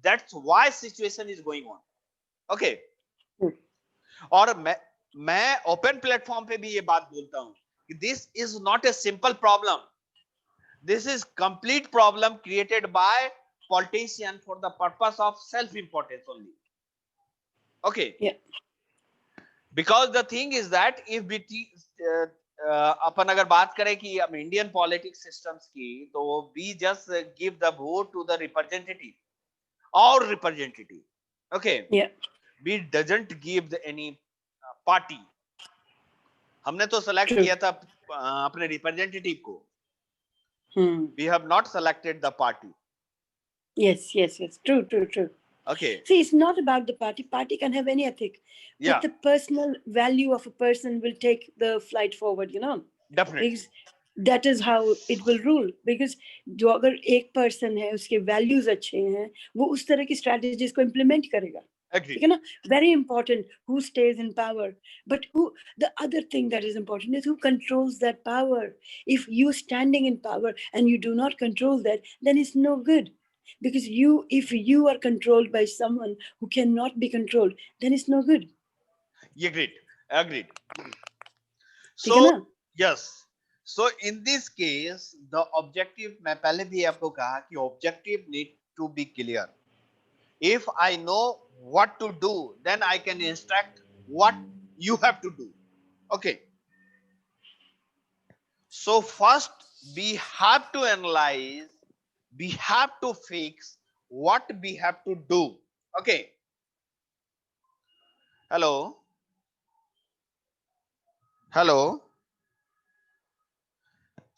that's why situation is going on. Okay. Hmm. और मैं open platform पे भी ये बात बोलता हूं कि this is not a simple problem. This is complete problem created by politician for the purpose of self importance only. Okay. Yeah. Because the thing is that if we अपन अगर बात करें कि हम इंडियन पॉलिटिक्स सिस्टम्स की, तो we just give the vote to the representative or representative. Okay. Yeah. We doesn't give any party. हमने तो select True. किया था अपने रिप्रेजेंटेटिव को. Hmm. We have not selected the party. Yes. Yes. Yes. True. True. True. Okay. See, it's not about the party. Party can have any ethic, Yeah, but the personal value of a person will take the flight forward. definitely. Because that is how it will rule. Because जो अगर एक person है उसके values अच्छे हैं, वो उस तरह की strategies को implement करेगा. ठीक Agree. है ना? Very important who stays in power, but who, the other thing that is important is who controls that power. If you standing in power and you do not control that, then it's no good. Because if you are controlled by someone who cannot be controlled, then it's no good. Agreed. Agreed. ठीक है So ना? yes. So in this case, the objective, मैं पहले भी आपको कहा कि objective need to be clear. If I know what to do, then I can instruct what you have to do. Okay. So first we have to analyze, we have to fix what we have to do. Okay. Hello. Hello.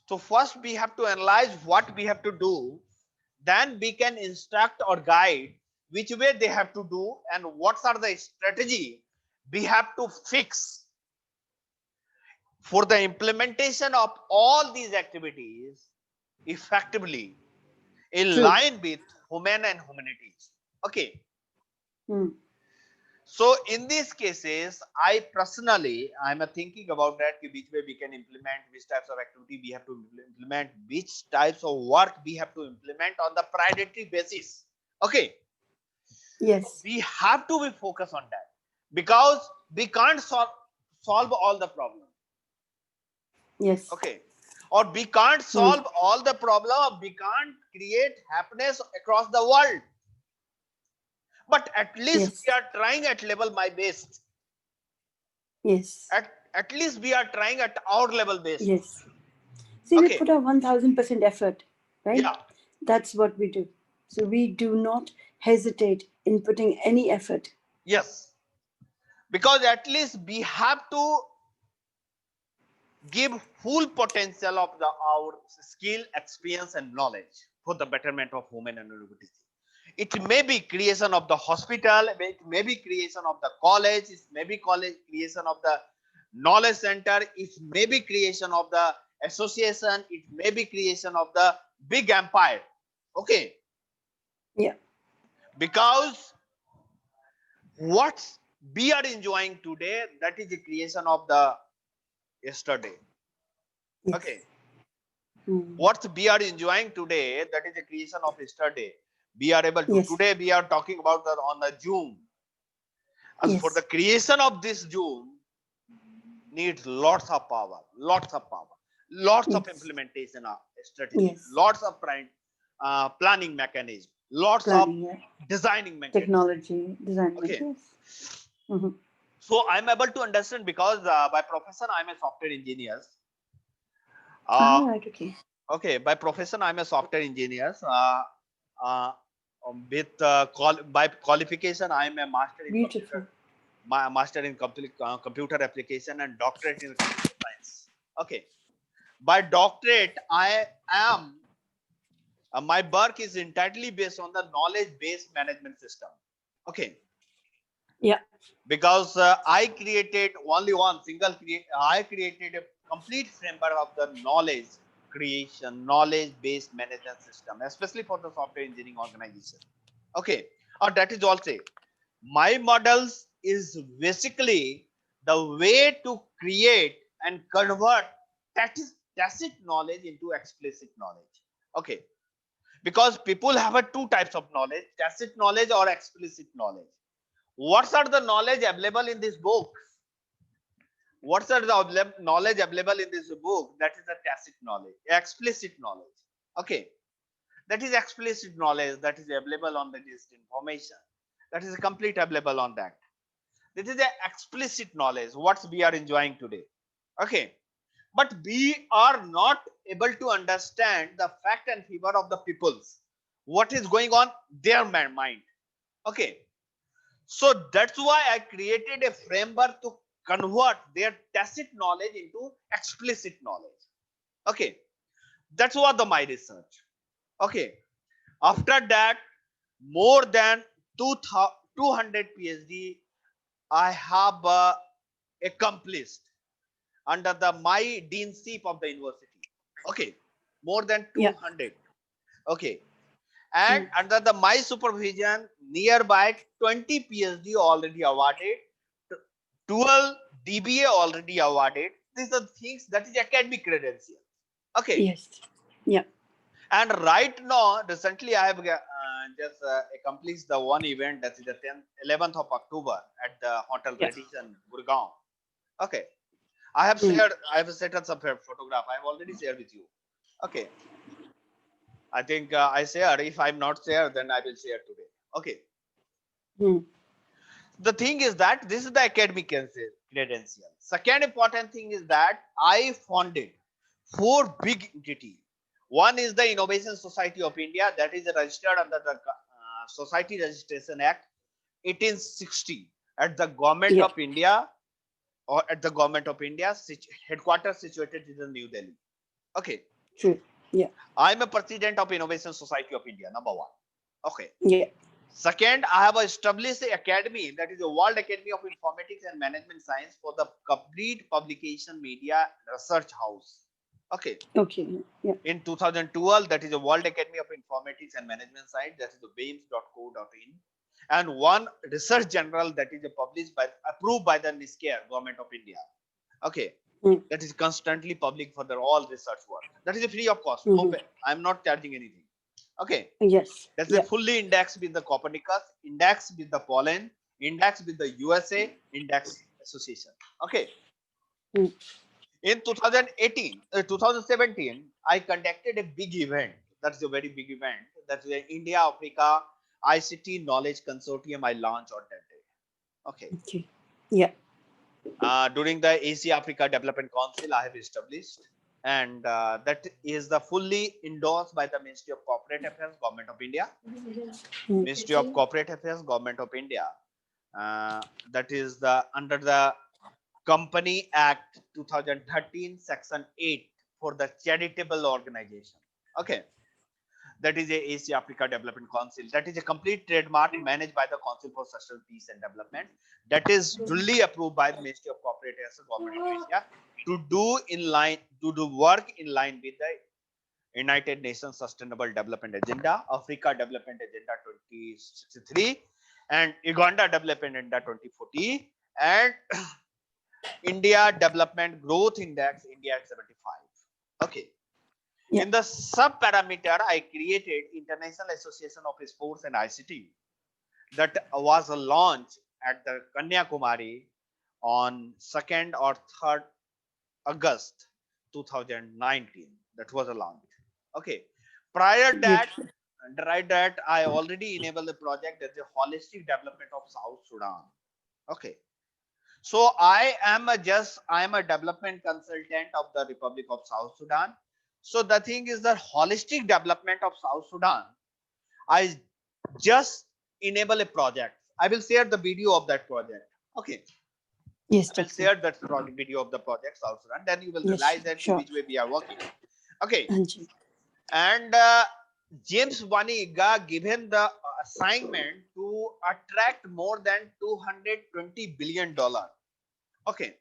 So first we have to analyze what we have to do, then we can instruct or guide which way they have to do and what are the strategy we have to fix for the implementation of all these activities effectively in True. line with human and humanities. Okay. Hmm. So in these cases, I personally, I'm thinking about that, which way we can implement, which types of activity we have to implement, which types of work we have to implement on the priority basis. Okay. Yes. We have to be focused on that because we can't solve all the problem. Yes. Okay. Or we can't solve all the problem, we can't create happiness across the world. But at least Yes. we are trying at level my best. Yes. At least we are trying at our level best. Yes. See, we Okay. put our 1000% effort, right? Yeah. That's what we do. So we do not hesitate in putting any effort. Yes. Because at least we have to give full potential of our skill, experience, and knowledge for the betterment of human and humanity. It may be creation of the hospital, it may be creation of the college, it may be creation of the knowledge center, it may be creation of the association, it may be creation of the big empire. Okay. Yeah. Because what we are enjoying today, that is the creation of the yesterday. Yes. Okay. Hmm. What we are enjoying today, that is the creation of yesterday. We are able to, Yes. today we are talking about on the Zoom. As for the Yes. creation of this Zoom, needs lots of power, lots of Yes. implementation of strategy, Yes. lots of planning mechanism, lots of Planning, yeah. designing mechanism. Technology, design. Okay. Yes. Mm-hmm. So I'm able to understand because by profession I'm a software engineer. Right. Okay. Okay, by profession I'm a software engineer. Uh, by qualification I'm a master in Beautiful. computer application and doctorate in computer science. Okay. By doctorate, I am my work is entirely based on the knowledge-based management system. Okay. Yeah. Because I created only one single I created a complete framework of the knowledge creation, knowledge-based management system, especially for the software engineering organization. Okay. That is also my models is basically the way to create and convert tacit knowledge into explicit knowledge. Okay. because people have a two types of knowledge, tacit knowledge or explicit knowledge. What are the knowledge available in this book? What are the knowledge available in this book? That is a tacit knowledge, explicit knowledge. Okay, that is explicit knowledge that is available on the list information. That is complete available on that. This is the explicit knowledge what we are enjoying today. Okay, but we are not able to understand the fact and figure of the peoples, what is going on their mind. Okay, so that's why I created a framework to convert their tacit knowledge into explicit knowledge. Okay, that's what my research. Okay, after that, more than 200 PhD I have accomplished under the my deanship of the university. Okay, more than 200. Okay, and under the my supervision, nearby 20 PhD already awarded, 12 DBA already awarded. These are things that is academic credential. Okay. Yes. Yeah. And right now, recently I have just accomplished the one event that is the 11th of October at the Hotel Radisson, Gurgaon. Okay. I have shared, I have set up some photograph. I have already shared with you. Okay. I think I share. If I'm not share, then I will share today. Okay. The thing is that this is the academic credential. Second important thing is that I founded 4 big entities. One is the Innovation Society of India, that is registered under the Society Registration Act 1860 at the Government of India, or at the Government of India, headquarters situated in New Delhi. Okay. True. Yeah. I'm a president of Innovation Society of India, number 1. Okay. Yeah. Second, I have established the academy, that is the World Academy of Informatics and Management Science, for the complete publication media research house. Okay. Okay. Yeah. In 2012, that is the World Academy of Informatics and Management Science, that is the WAIMS.co.in, and one research journal that is published by, approved by the NISCARE, Government of India. Okay. That is constantly public for the all research work. That is free of cost. No pay. I'm not charging anything. Okay. Yes. That's a fully indexed with the Copernicus, indexed with the Pollen, indexed with the USA Index Association. Okay. In 2017, I conducted a big event. That's a very big event. That's the India Africa ICT Knowledge Consortium I launched on that day. Okay. Okay. Yeah. During the Asia Africa Development Council, I have established, and that is the fully endorsed by the Ministry of Corporate Affairs, Government of India. Ministry of Corporate Affairs, Government of India. That is the under the Company Act 2013, Section 8 for the charitable organization. Okay. That is a Asia Africa Development Council. That is a complete trademark managed by the Council for Social Peace and Development. That is duly approved by the Ministry of Corporate Affairs, Government of India, to do work in line with the United Nations Sustainable Development Agenda, Africa Development Agenda 2063, and Uganda Development Agenda 2040, and India Development Growth Index, India at 75. Okay. Yeah. In the sub-parameter, I created International Association of Sports and ICT that was launched at the Kanyakumari on 2nd or 3rd August 2019. That was a launch. Okay. Prior that, I already enabled the project as a holistic development of South Sudan. Okay. So I am a development consultant of the Republic of South Sudan. So the thing is that holistic development of South Sudan, I just enable a project. I will share the video of that project. Okay. Yes. I will share that video of the project South Sudan. Then you will realize that which way we are working. Okay. And James Waniga given the assignment to attract more than $220 billion. Okay.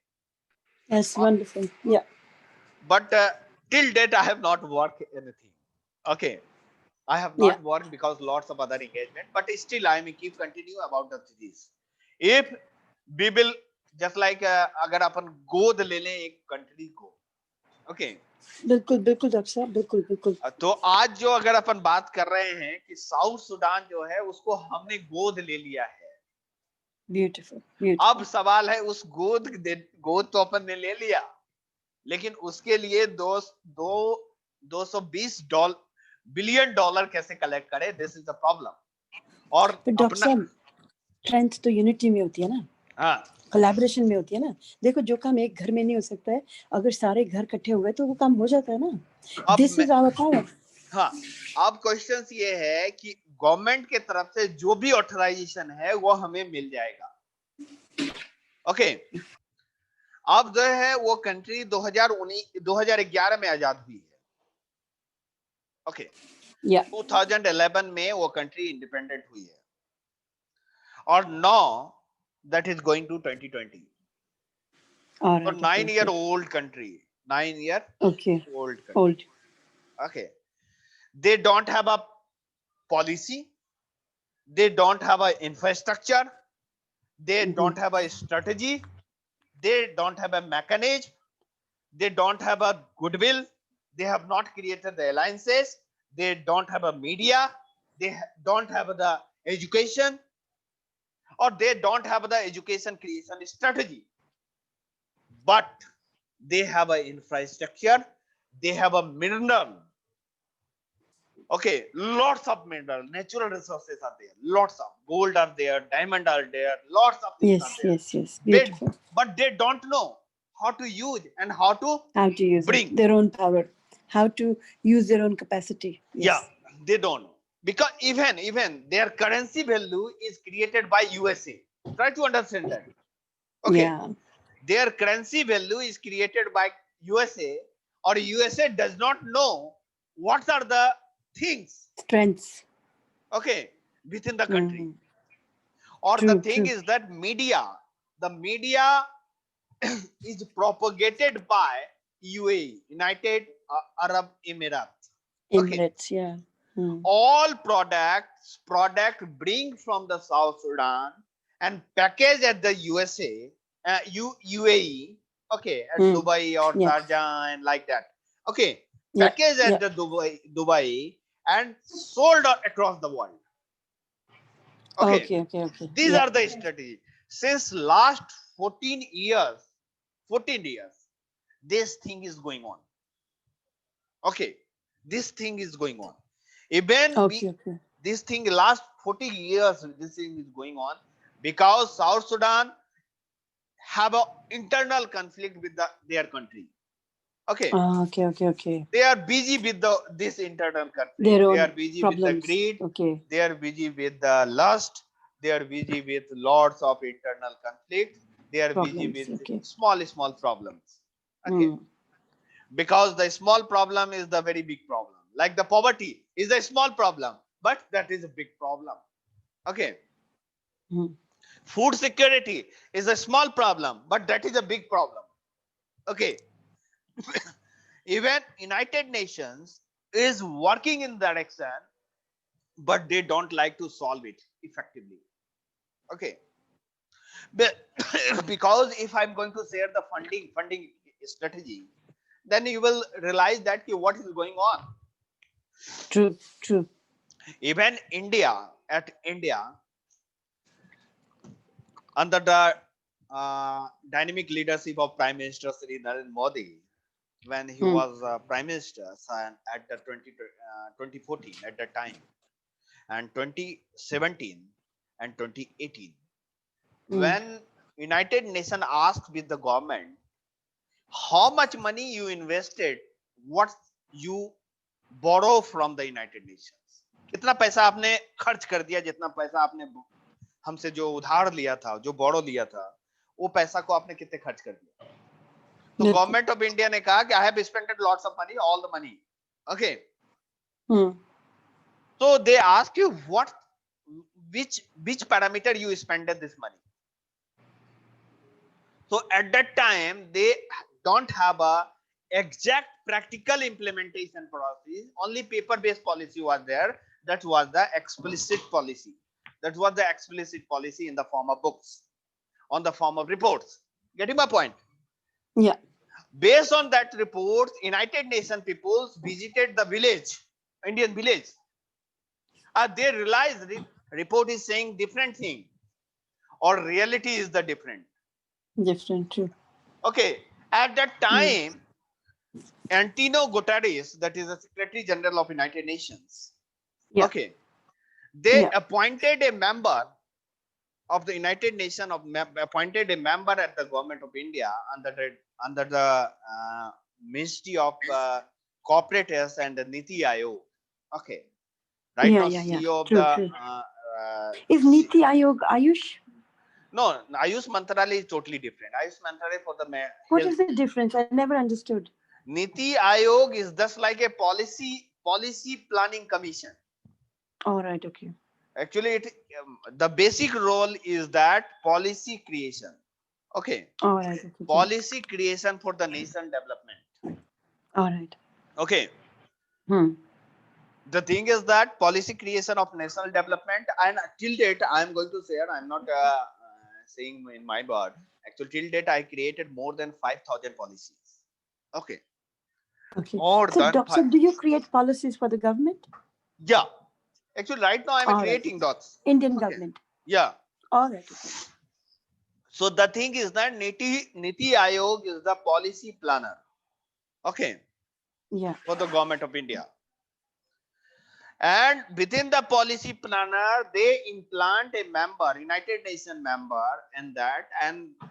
That's wonderful. Yeah. But till date, I have not worked anything. Okay. I have not worked because lots of other engagement, but still I may keep continue about the disease. If we will just like agar apan गोद ले लें एक country को, okay, बिल्कुल बिल्कुल doctor साहब, बिल्कुल बिल्कुल। तो आज जो अगर अपन बात कर रहे हैं कि साउथ सूडान जो है उसको हमने गोद ले लिया है। ब्यूटीफुल अब ब्यूटीफुल। सवाल है उस गोद तो अपन ने ले लिया, लेकिन उसके लिए दो 220 बिलियन डॉलर कैसे कलेक्ट करे, दिस इज द प्रॉब्लम। और पर डॉक्टर अपना साहब, स्ट्रेंथ तो यूनिटी में होती है ना, हाँ कोलैबोरेशन में होती है ना। देखो जो काम एक घर में नहीं हो सकता है, अगर सारे घर इकट्ठे हुए तो वो काम हो जाता है ना। अब दिस इज आवर पावर। हाँ अब क्वेश्चन ये है कि गवर्नमेंट के तरफ से जो भी ऑथराइजेशन है वो हमें मिल जाएगा। ओके अब जो है वो कंट्री 2011 में आजाद हुई है। ओके या 2011 में वो कंट्री इंडिपेंडेंट हुई है और now that is going to 2020। So 9-year old country, 9-year okay old country. old. Okay, they don't have a policy, they don't have a infrastructure, they don't have a strategy, they don't have a mechanism, they don't have a goodwill, they have not created the alliances, they don't have a media, they don't have the education, or they don't have the education creation strategy. But they have an infrastructure, they have a mineral. Okay, lots of mineral, natural resources are there, lots of gold are there, diamond are there, lots of things are Yes there. yes beautiful. But they don't know how to use and how to use bring their own power, how to use their own capacity. Yes. Yeah, they don't know, because even their currency value is created by USA. Try to understand that. Okay, Yeah. their currency value is created by USA, or USA does not know what are the things, Strengths. okay, within the country. Mhm. Or True, the thing true. is that the media is propagated by UAE, United Arab Emirates. Okay, Emirates, yeah. all product bring from the South Sudan and package at the USA, UAE, okay, at Dubai or Yeah. Sharjah and like that. Okay, Yeah, package at the Dubai and sold across the world. Okay. These Yeah. are the strategy. Since last 14 years, this thing is going on. Okay, this thing is going on. Even this thing last 40 years, this thing is going on because South Sudan have an internal conflict with their country. Okay. Okay. They are busy with this internal conflict. They are busy problems. with the greed. Okay. They are busy with the lust. They are busy with lots of internal conflict. They are busy with small problems. Okay. Because the small problem is the very big problem. Like the poverty is a small problem, but that is a big problem. Okay. Food security is a small problem, but that is a big problem. Okay. Even United Nations is working in that direction, but they don't like to solve it effectively. Okay. But because if I'm going to share the funding strategy, then you will realize that what is going on. True. Even India, under the dynamic leadership of Prime Minister Sri Narendra Modi, when he was Prime Minister at the 2014 at that time, and 2017 and 2018, when United Nations asked with the government, how much money you invested, what you borrow from the United Nations, कितना पैसा आपने खर्च कर दिया, जितना पैसा आपने हमसे जो उधार लिया था, जो बोरो लिया था, वो पैसा को आपने कितने खर्च कर दिया? तो गवर्नमेंट ऑफ इंडिया ने कहा कि I have spent lots of money, all the money. Okay. So they ask you which parameter you spent this money. So at that time they don't have a exact practical implementation process. Only paper-based policy was there. That was the explicit policy. That was the explicit policy in the form of books, on the form of reports. Getting my point? Yeah. Based on that report, United Nations peoples visited the village, Indian village. They realized the report is saying different thing, or reality is the different. Different, true. Okay, at that time, Antonio Guterres, that is the Secretary General of United Nations. Yeah. Okay, they Yeah. appointed a member of the United Nations, appointed a member at the government of India under the Ministry of Corporates and the Niti Aayog. Okay, right Yeah, now yeah, yeah. CEO of True, the true. Is Niti Aayog Ayush? no, Ayush Mantralaya is totally different. Ayush Mantralaya for the What health. is the difference? I never understood. Niti Aayog is just like a policy planning commission. All right, okay. Actually, the basic role is that policy creation. Okay. All right, okay. Policy creation for the nation development. All right. Okay. Hmm. The thing is that policy creation of national development, and till date, I am going to share. I'm not saying in my word. Actually, till date, I created more than 5,000 policies. Okay. Okay. More So, than so do you create policies for the government? Yeah. Actually, right now I'm All right, creating okay. dots. Indian Okay. government. Yeah. All right, okay. So the thing is that Niti Aayog is the policy planner. Okay. Yeah. For the government of India. And within the policy planner, they implant a member, United Nations member, and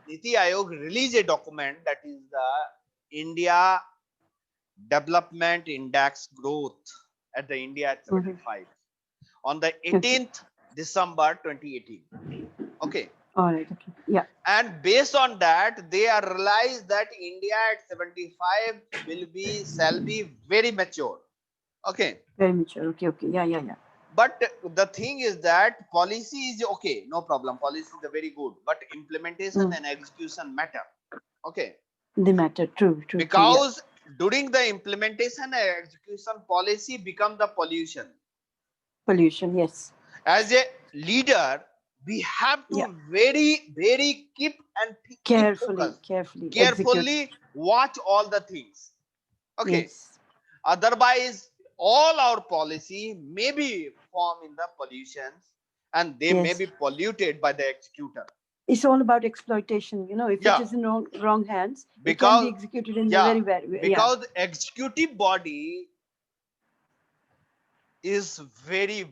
Niti Aayog release a document that is the India Development Index Growth at the India at 75 on the 18th December 2018. Okay. All right, okay. Yeah. And based on that, they are realized that India at 75 shall be very mature. Okay. Very mature. Okay, okay. Yeah, yeah, yeah. But the thing is that policy is okay, no problem. Policy is very good, but implementation and execution matter. Okay. They matter. True, true. Because during the implementation and execution, policy become the pollution. Pollution, yes. As a leader, we have to very keep carefully watch all the things. Okay. Yes. Otherwise, all our policy may be formed in the pollutions, and they may be polluted by the executor. It's all about exploitation, you know. If it is in wrong hands, it can be executed in a very bad way. Because the executive body is very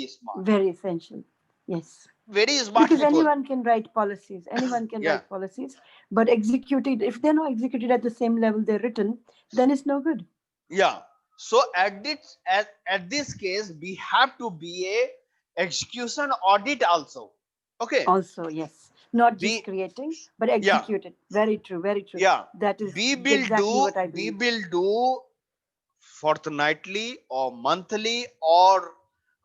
smart. Very essential. Yes. Very smart. Because anyone can write policies. Anyone can write policies, but executed, if they're not executed at the same level they're written, then it's no good. Yeah. So at this case, we have to be a execution audit also. Okay. Also, yes. Not just creating, but executed. Very true. Very true. Yeah. That is exactly what I believe. We will do fortnightly or monthly or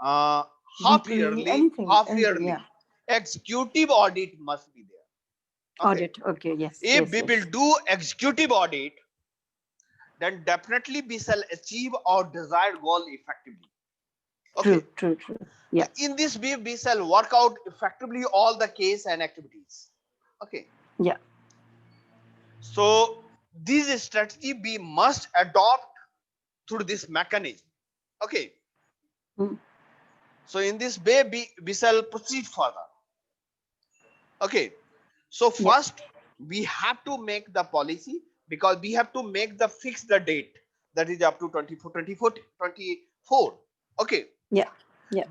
half yearly. Yeah. Executive audit must be there. Okay. Audit. Okay. Yes. If we will do executive audit, then definitely we shall achieve our desired goal effectively. Okay. True. Yeah. In this way, we shall work out effectively all the case and activities. Okay. Yeah. So this strategy we must adopt through this mechanism. Okay. So in this way, we shall proceed further. Okay. So first, we have to make the policy, because we have to make the fix the date, that is up to 24. Okay. Yeah.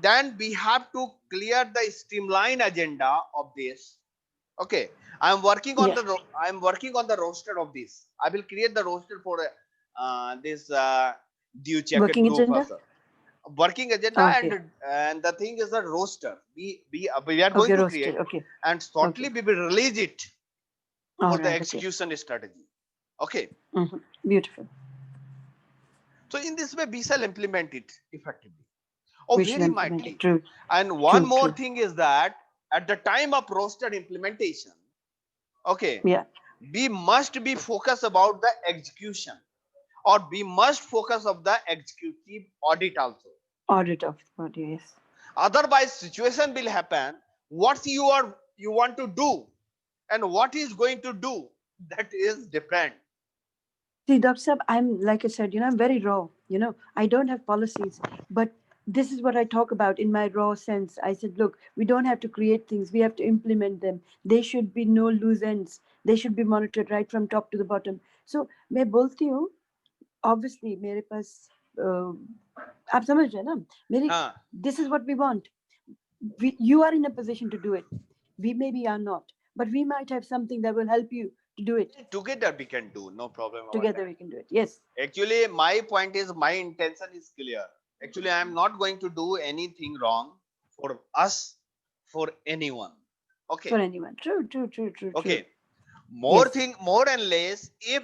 Then we have to clear the streamline agenda of this. Okay. I'm working on the roster of this. I will create the roster for this due check working agenda. Working agenda, and the thing is the roster. We are going to create, and shortly we will release it for the execution strategy. Okay. Beautiful. So in this way, we shall implement it effectively. Oh, very mightily. True. And one more thing is that at the time of roster implementation, okay, we must be focused about the execution, or we must focus of the executive audit also. Audit of the body, yes. Otherwise, situation will happen. What you want to do, and what is going to do, that is different. See, Dr. Saab, I'm, like I said, I'm very raw. I don't have policies, but this is what I talk about in my raw sense. I said, look, we don't have to create things, we have to implement them. They should be no loose ends. They should be monitored right from top to the bottom. So, मैं बोलती हूँ, obviously, मेरे पास, आप समझ रहे हैं ना? मेरी, हाँ, this is what we want. You are in a position to do it. We maybe are not, but we might have something that will help you to do it. together we can do, no problem about Together that. we can do it. Yes. Actually, my point is, my intention is clear. Actually, I am not going to do anything wrong for us, for anyone. Okay. For anyone. True. Okay. More Yes. thing, more and less, if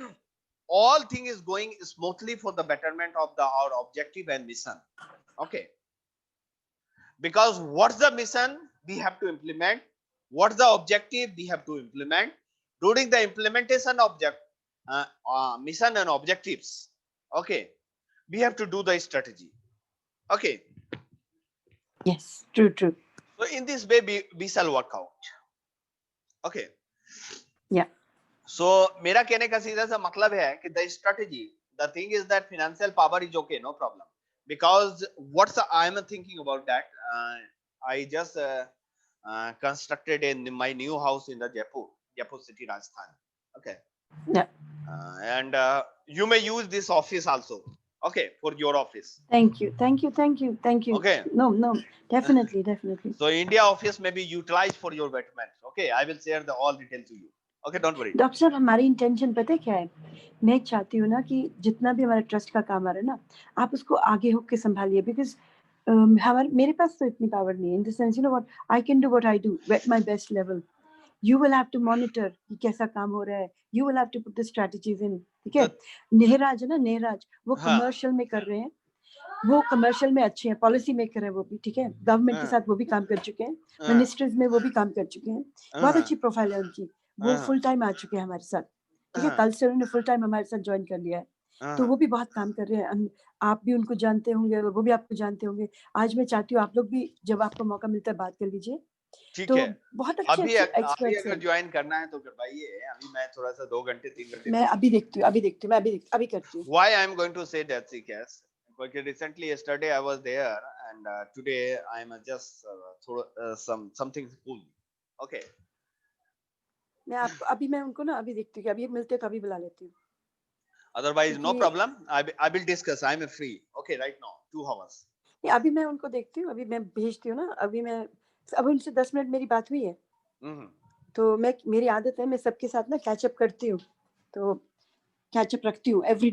all thing is going smoothly for the betterment of our objective and mission. Okay. Because what's the mission we have to implement, what's the objective we have to implement. During the implementation object mission and objectives, okay, we have to do the strategy. Okay, Yes. True. so in this way we shall work out. Okay, Yeah. so मेरा कहने का सीधा सा मतलब है कि the strategy, the thing is that financial power is okay, no problem. Because what's I'm thinking about that, I just constructed in my new house in the Jaipur city, Rajasthan. Okay. Yeah. And you may use this office also. Okay, for your office. Thank you. Okay. No. Definitely. So India office may be utilized for your betterment. Okay, I will share the all details to you. Okay, don't worry. Doctor साहब, हमारी intention पता है क्या है? मैं चाहती हूँ ना कि जितना भी हमारे ट्रस्ट का काम आ रहा है ना, आप उसको आगे होकर के संभालिए, बिकॉज मेरे पास तो इतनी पावर नहीं है, in the sense what I can do, what I do at my best level. You will have to monitor कि कैसा काम हो रहा है. You will have to put the strategies in. ठीक है? नेहराज है ना, नेहराज वो कमर्शियल में कर रहे हैं, वो कमर्शियल में अच्छे हैं, पॉलिसी मेकर है वो भी. ठीक है, गवर्नमेंट के साथ वो भी काम कर चुके हैं, मिनिस्ट्रीज में वो भी काम कर चुके हैं, बहुत अच्छी प्रोफाइल है उनकी. वो फुल टाइम आ चुके हैं हमारे साथ. ठीक है, कल से उन्होंने फुल टाइम हमारे साथ ज्वाइन कर लिया है, तो वो भी बहुत काम कर रहे हैं. आप भी उनको जानते होंगे, वो भी आपको जानते होंगे. आज मैं चाहती हूँ आप लोग भी, जब आपको मौका मिलता है, बात कर लीजिए. ठीक तो है, बहुत अच्छे अभी एक्सपर्ट्स अगर हैं. ज्वाइन करना है तो करवाइए. अभी मैं थोड़ा सा 2 घंटे 3 घंटे मैं अभी देखती हूँ, अभी करती हूँ. Why I am going to say that, Sikas? Because recently, yesterday I was there, and today I am just something cool. Okay. मैं उनको ना अभी देखती हूँ, अभी मिलते तो अभी बुला लेती हूँ. Otherwise, no क्योंकि problem. I will discuss. I am free. Okay, right now, 2 hours. अभी मैं उनको देखती हूँ, अभी मैं भेजती हूँ ना. अब उनसे 10 मिनट मेरी बात हुई है, तो मेरी आदत है, मैं सबके साथ ना कैचअप करती हूँ, तो कैचअप रखती हूँ एवरी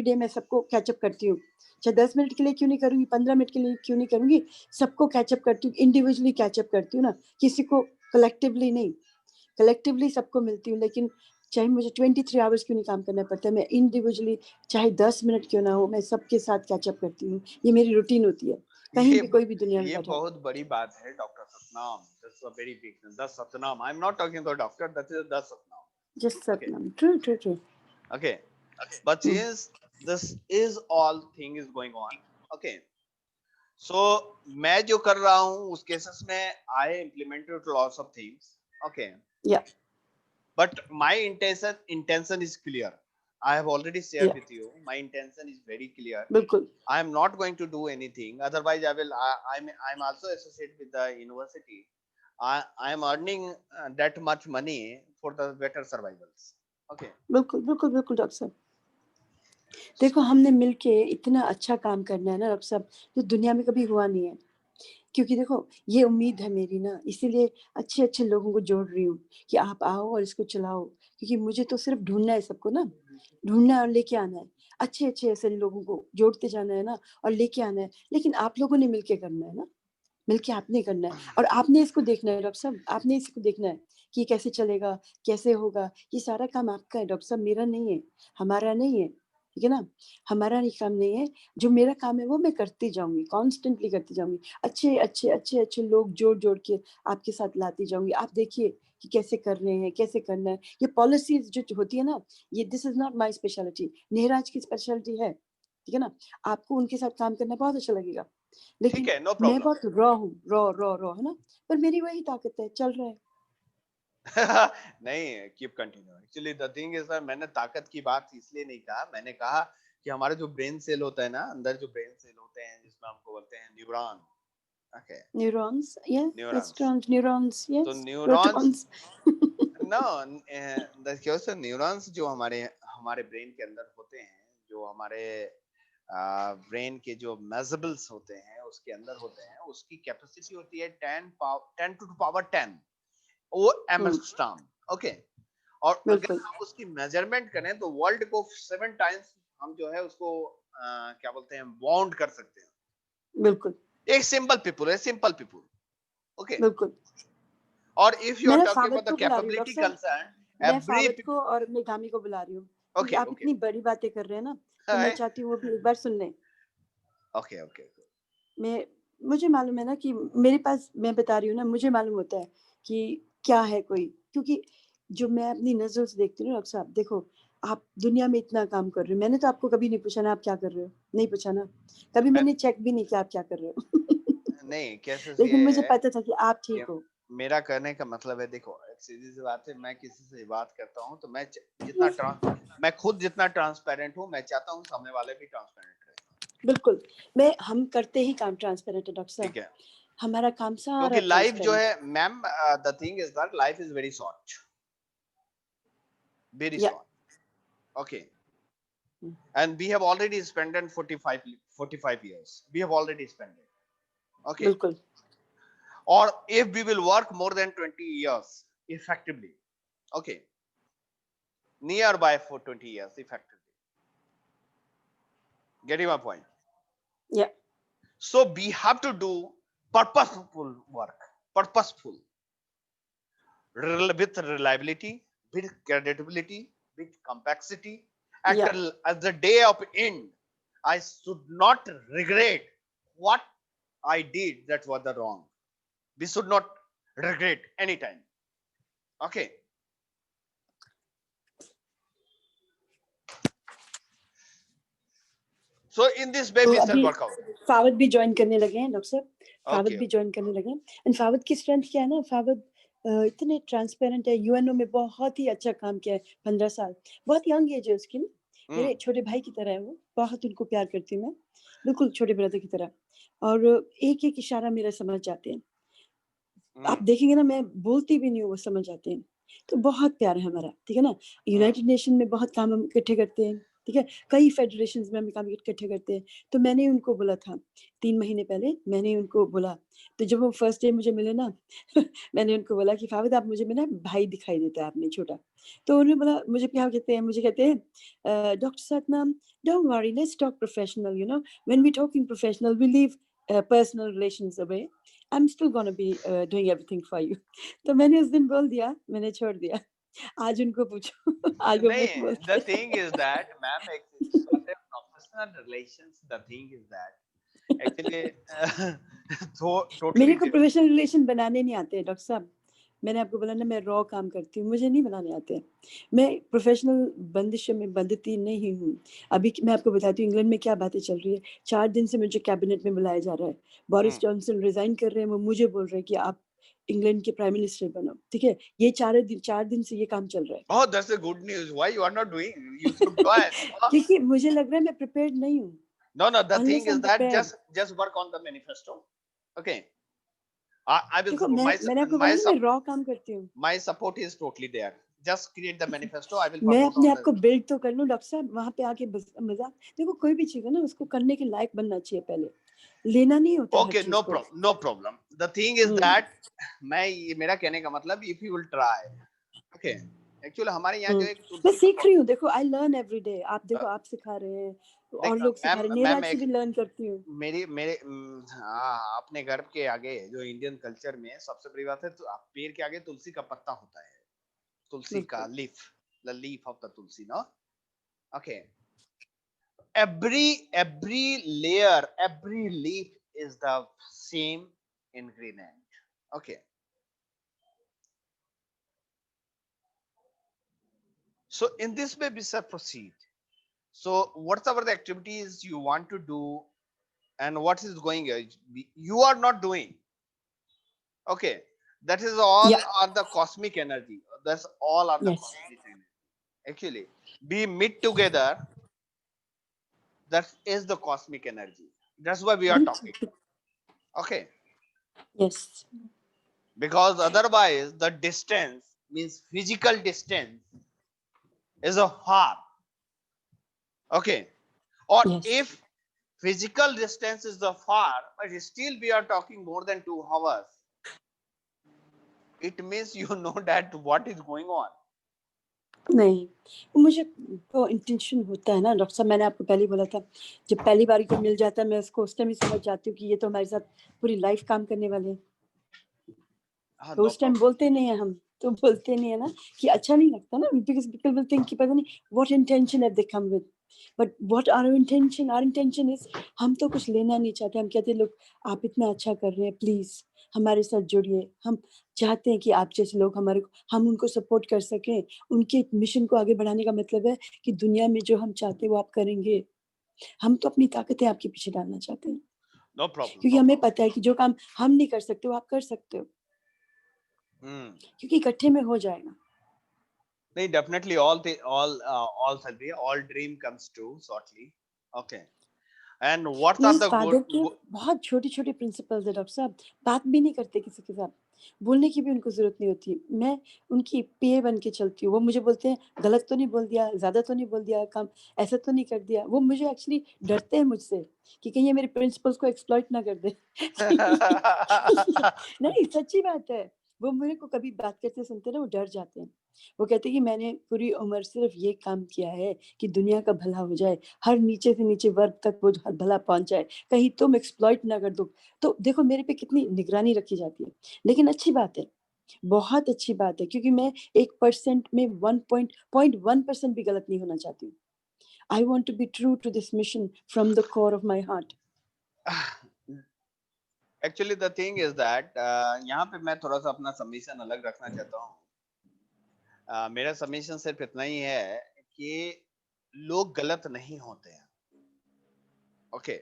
डे मैं सबको कैचअप करती हूँ. चाहे 10 मिनट के लिए क्यों नहीं करूँगी, 15 मिनट के लिए क्यों नहीं करूँगी, सबको कैचअप करती हूँ, इंडिविजुअली कैचअप करती हूँ ना, किसी को कलेक्टिवली नहीं. कलेक्टिवली सबको मिलती हूँ, लेकिन चाहे मुझे 23 आवर्स क्यों नहीं काम करना पड़ता, मैं इंडिविजुअली चाहे 10 मिनट क्यों ना हो, मैं सबके साथ कैचअप करती हूँ. ये मेरी रूटीन होती है, कहीं भी कोई भी दुनिया में ये बैठा. बहुत बड़ी बात है, doctor Satnam. That's a very big thing. The Satnam. I'm not talking about doctor. That is the Satnam. Just Satnam. True. Okay. But since this is all thing is going on, okay. So मैं जो कर रहा हूँ उस cases में I implemented lots of things. Okay. Yeah. But my intention is clear. I have already shared with you. My intention is very clear. बिल्कुल. I am not going to do anything. Otherwise, I'm also associated with the university. I am earning that much money for the better survivals. Okay. बिल्कुल doctor साहब. देखो, हमने मिलके इतना अच्छा काम करना है ना डॉक्टर साहब, जो दुनिया में कभी हुआ नहीं है. क्योंकि देखो, ये उम्मीद है मेरी ना, इसीलिए अच्छे लोगों को जोड़ रही हूँ कि आप आओ और इसको चलाओ. क्योंकि मुझे तो सिर्फ ढूंढना है सबको ना, ढूंढना और लेके आना है. अच्छे ऐसे लोगों को जोड़ते जाना है ना, और लेके आना है. लेकिन आप लोगों ने मिलके करना है ना, मिलके आपने करना है, और आपने इसको देखना है डॉक्टर साहब, आपने इसको देखना है कि कैसे चलेगा, कैसे होगा. ये सारा काम आपका है डॉक्टर साहब, मेरा नहीं है, हमारा नहीं है. ठीक है ना, हमारा ये काम नहीं है. जो मेरा काम है वो मैं करती जाऊंगी, कॉन्स्टेंटली करती जाऊंगी. अच्छे लोग जोड़ के आपके साथ लाती जाऊंगी. आप देखिए कि कैसे कर रहे हैं, कैसे करना है. ये पॉलिसीज जो होती है ना, ये this is not my speciality, Nehraj की स्पेशलिटी है. ठीक है ना, आपको उनके साथ काम करना बहुत अच्छा लगेगा. लेकिन ठीक है, no मैं problem. बहुत रॉ हूँ, रॉ है ना, पर मेरी वही ताकत है, चल रहा है. नहीं, keep continue. Actually the thing is, मैंने ताकत की बात इसलिए नहीं कहा, मैंने कहा कि हमारे जो ब्रेन सेल होता है ना, अंदर जो ब्रेन सेल होते हैं जिसमें हमको बोलते हैं neuron. Okay, Neurons, yeah, it's neurons. trans neurons, तो yes, neurons, protons. No, the neurons जो हमारे हमारे ब्रेन के अंदर होते हैं, जो हमारे ब्रेन के जो मेजरबल्स होते हैं उसके अंदर होते हैं, उसकी कैपेसिटी होती है 10 टू पावर 10, वो हम्म, एमस्टॉम। ओके, और अगर बिल्कुल, हम उसकी मेजरमेंट करें तो वर्ल्ड को 7 टाइम्स हम जो है उसको क्या बोलते हैं, बाउंड कर सकते हैं। बिल्कुल, एक सिंपल पीपुल है, सिंपल पीपुल। ओके, बिल्कुल। और इफ यू आर मैं ना टॉकिंग फावद अबाउट द को बुला रही हूँ डॉक्टर कैपेबिलिटी साहब। कंसर्न मैं एवरी। फावद को और मेघामी को बुला रही हूँ, क्योंकि ओके आप ओके इतनी बड़ी बातें कर रहे हैं ना, तो मैं चाहती हूँ वो भी एक बार सुन लें। Okay okay. मैं मुझे मालूम है ना कि मेरे पास, मैं बता रही हूँ ना, मुझे मालूम होता है कि क्या है कोई, क्योंकि जो मैं अपनी नज़रों से देखती हूँ ना डॉक्टर साहब, देखो आप दुनिया में इतना काम कर रहे हो, मैंने तो आपको कभी नहीं पूछा ना आप क्या कर रहे हो, नहीं पूछा ना, कभी मैं मैंने चेक भी नहीं किया आप क्या कर रहे हो। नहीं, केसेस लेकिन ये मुझे है पता था कि आप कि ठीक हो। मेरा करने का मतलब है, देखो एक सीधी सी बात है, मैं किसी से बात करता हूँ तो जितना मैं खुद जितना ट्रांसपेरेंट हूँ, मैं चाहता हूँ सामने वाले भी ट्रांसपेरेंट रहे। बिल्कुल, मैं हम करते ही काम ट्रांसपेरेंट है डॉक्टर साहब, ठीक है, हमारा काम क्योंकि सारा लाइफ जो ट्रांसपेरेंट। है ma'am, the thing is that life is very short, very या short. Okay, and we have already spent in 45 years, we have already spent it. Okay, बिल्कुल, or if we will work more than 20 years effectively, okay, nearby for 20 years effectively, getting my point? या So we have to do purposeful work, purposeful, with reliability, with credibility, with complexity. या At the day of end, I should not regret what I did that was the wrong. We should not regret anytime. Okay. So in this way तो we shall अभी work out. फावद भी join करने लगे हैं doctor साहब, फावद Okay. भी join करने लगे हैं। एंड फावद की स्ट्रेंथ क्या है ना, फावद इतने ट्रांसपेरेंट है, यूएनओ में बहुत ही अच्छा काम किया है, 15 साल, बहुत यंग एज है उसकी ना, मेरे छोटे भाई की तरह है वो, बहुत उनको प्यार करती हूँ मैं, बिल्कुल छोटे ब्रदर की तरह, और एक एक इशारा मेरा समझ जाते हैं, आप देखेंगे ना मैं बोलती भी नहीं हूँ वो समझ जाते हैं, तो बहुत प्यार है हमारा, ठीक है ना। यूनाइटेड नेशन में बहुत काम हम इकट्ठे करते हैं, ठीक है, कई फेडरेशंस में हम काम इकट्ठे करते हैं, तो मैंने उनको बोला था 3 महीने पहले, मैंने उनको बोला, तो जब वो फर्स्ट डे मुझे मिले ना मैंने उनको बोला कि फाविद आप मुझे मेरा भाई दिखाई देता है आपने छोटा, तो उन्होंने बोला, मुझे क्या कहते हैं, मुझे कहते हैं doctor Satnam, don't worry, let's talk professional, you know, when we talking professional we leave personal relations away, I'm still gonna be doing everything for you. तो मैंने उस दिन बोल दिया, मैंने छोड़ दिया। आज उनको पूछो, आज वो मुझे नहीं, बोलते the हैं। thing is that, ma'am, certain professional relations, the thing is that actually मेरे totally को different. प्रोफेशनल रिलेशन बनाने नहीं आते डॉक्टर साहब, मैंने आपको बोला ना मैं रॉ काम करती हूँ, मुझे नहीं बनाने आते, मैं प्रोफेशनल बंदिशों में बंधती नहीं हूँ। अभी मैं आपको बताती हूँ इंग्लैंड में क्या बातें चल रही है, 4 दिन से मुझे कैबिनेट में बुलाया जा रहा है, बोरिस जॉनसन रिजाइन कर रहे हैं, वो मुझे बोल रहे हैं कि आप इंग्लैंड के प्राइम मिनिस्टर बनो, ठीक है, ये 4 दिन से ये काम चल रहा है। Oh, that's a good news. Why you are not doing? You should join. क्योंकि मुझे लग रहा है मैं प्रिपेयर्ड नहीं हूँ, No, no. The thing unless I is am that prepared. just work on the manifesto. Okay. I will देखो support मैंने आपको बोला ना मैं रॉ काम करती हूँ, my support is totally there. Just create the manifesto. I will मैं promote अपने on आप the. को बिल्ड तो कर लूँ डॉक्टर साहब, वहां पे आके मजाक, देखो कोई भी चीज है ना उसको करने के लायक बनना चाहिए पहले, लेना नहीं होता है हर Okay, चीज no को। problem, no problem. The thing is that मेरा कहने का मतलब, if you will try, okay. Actually हमारे यहाँ जो एक मैं तुलसी सीख का, रही हूँ, देखो आई लर्न एवरी डे, आप देखो आप सिखा रहे हैं, और देखना लोग सिखा रहे हैं, मैम, नीरज से भी लर्न करती हूँ। मेरे हाँ, अपने घर के आगे जो इंडियन कल्चर में सबसे बड़ी बात है, तो पेड़ के आगे तुलसी का पत्ता होता है, तुलसी का बिल्कुल, leaf, the leaf of the tulsi, no? Okay. Every layer, every leaf is the same ingredient. Okay. So in this way we shall proceed. So whatever the activities you want to do and what is going, you are not doing. Okay. That is all Yeah. are the cosmic energy. That's all are the Yes. cosmic energy. Actually, we meet together. That is the cosmic energy. That's why we are talking. Okay, Yes. because otherwise the distance means physical distance is a far. Okay, or Yes. if physical distance is the far, but still we are talking more than 2 hours. It means you know that what is going on. नहीं, मुझे वो intention होता है ना doctor साहब, मैंने आपको पहले ही बोला था, जब पहली बारी कोई मिल जाता है मैं उसको उस टाइम ही समझ जाती हूँ कि ये तो हमारे साथ पूरी लाइफ काम करने वाले हैं। हाँ, तो no उस टाइम problem. बोलते नहीं है हम, तो बोलते नहीं है ना कि अच्छा नहीं लगता ना, बिकॉज़ पीपल विल थिंक कि पता नहीं what intention have they come with, but what our intention, our intention is हम तो कुछ लेना नहीं चाहते, हम कहते हैं लोग आप इतना अच्छा कर रहे हैं, प्लीज हमारे साथ जुड़िए, हम चाहते हैं कि आप जैसे लोग हमारे हम उनको सपोर्ट कर सकें, उनके मिशन को आगे बढ़ाने का मतलब है कि दुनिया में जो हम चाहते हैं वो आप करेंगे, हम तो अपनी ताकतें आपके पीछे डालना चाहते हैं, No problem. क्योंकि No हमें problem. पता है कि जो काम हम नहीं कर सकते वो आप कर सकते हो, क्योंकि इकट्ठे में हो जाएगा। नहीं, definitely all Salvi, all dream comes true shortly. Okay. And what are मेरे the फादर के good बहुत छोटे-छोटे प्रिंसिपल्स है डॉक्टर साहब, बात भी नहीं करते किसी के साथ, बोलने की भी उनको ज़रूरत नहीं होती। मैं उनकी पीए बन के चलती हूँ, वो मुझे बोलते हैं गलत तो नहीं बोल दिया, ज़्यादा तो नहीं बोल दिया काम, ऐसा तो नहीं कर दिया। वो मुझे एक्चुअली डरते हैं मुझसे कि कहीं ये मेरे प्रिंसिपल्स को एक्सप्लॉइट ना कर दे। नहीं, सच्ची बात है। वो मेरे को कभी बात करते सुनते ना वो डर जाते हैं। वो कहते हैं कि मैंने पूरी उम्र सिर्फ ये काम किया है कि दुनिया का भला हो जाए, हर नीचे से नीचे वर्ग तक वो भला पहुँच जाए, कहीं तुम एक्सप्लॉइट ना कर दो। तो देखो मेरे पे कितनी निगरानी रखी जाती है। लेकिन अच्छी बात है, बहुत अच्छी बात है, क्योंकि मैं 1% में 0.1% भी गलत नहीं होना चाहती हूँ। I want to be true to this mission from the core of my heart. Actually the thing is that यहाँ पे मैं थोड़ा सा अपना सबमिशन अलग रखना चाहता हूँ। मेरा सबमिशन सिर्फ इतना ही है कि लोग गलत नहीं होते हैं। ओके,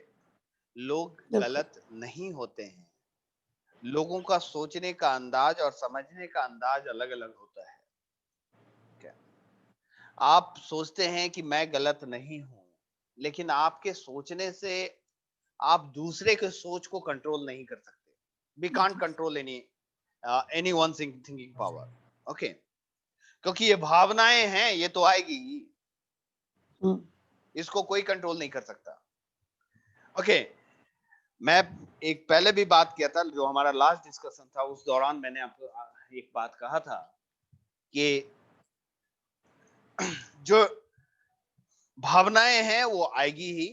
लोग बिल्कुल। गलत नहीं होते हैं। लोगों का सोचने का अंदाज और समझने का अंदाज अलग अलग होता है। क्या आप सोचते हैं कि मैं गलत नहीं हूं, लेकिन आपके सोचने से आप दूसरे के सोच को कंट्रोल नहीं कर सकते। We can't control anyone thinking power. Okay, क्योंकि ये भावनाएं हैं, ये तो आएगी ही, हुँ। इसको कोई कंट्रोल नहीं कर सकता। ओके, मैं एक पहले भी बात किया था, जो हमारा लास्ट डिस्कशन था उस दौरान मैंने आपको एक बात कहा था कि जो भावनाएं हैं वो आएगी ही,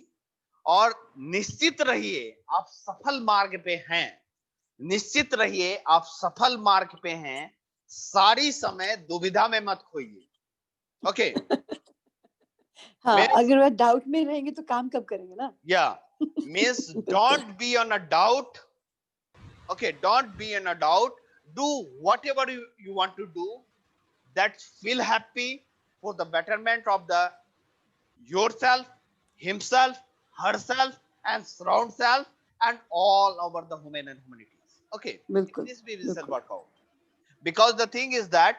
और निश्चित रहिए आप सफल मार्ग पे हैं। निश्चित रहिए आप सफल मार्ग पे हैं। सारी समय दुविधा में मत खोइए। ओके, हाँ, अगर वह डाउट में रहेंगे तो काम कब करेंगे ना? yeah, means don't be on a doubt. Okay, don't be in a doubt. Do whatever you want to do, that feel happy for the betterment of the yourself, himself, herself, and surround self, and all over the human and humanities. Okay, बिल्कुल, this we will बिल्कुल। work out. Because the thing is that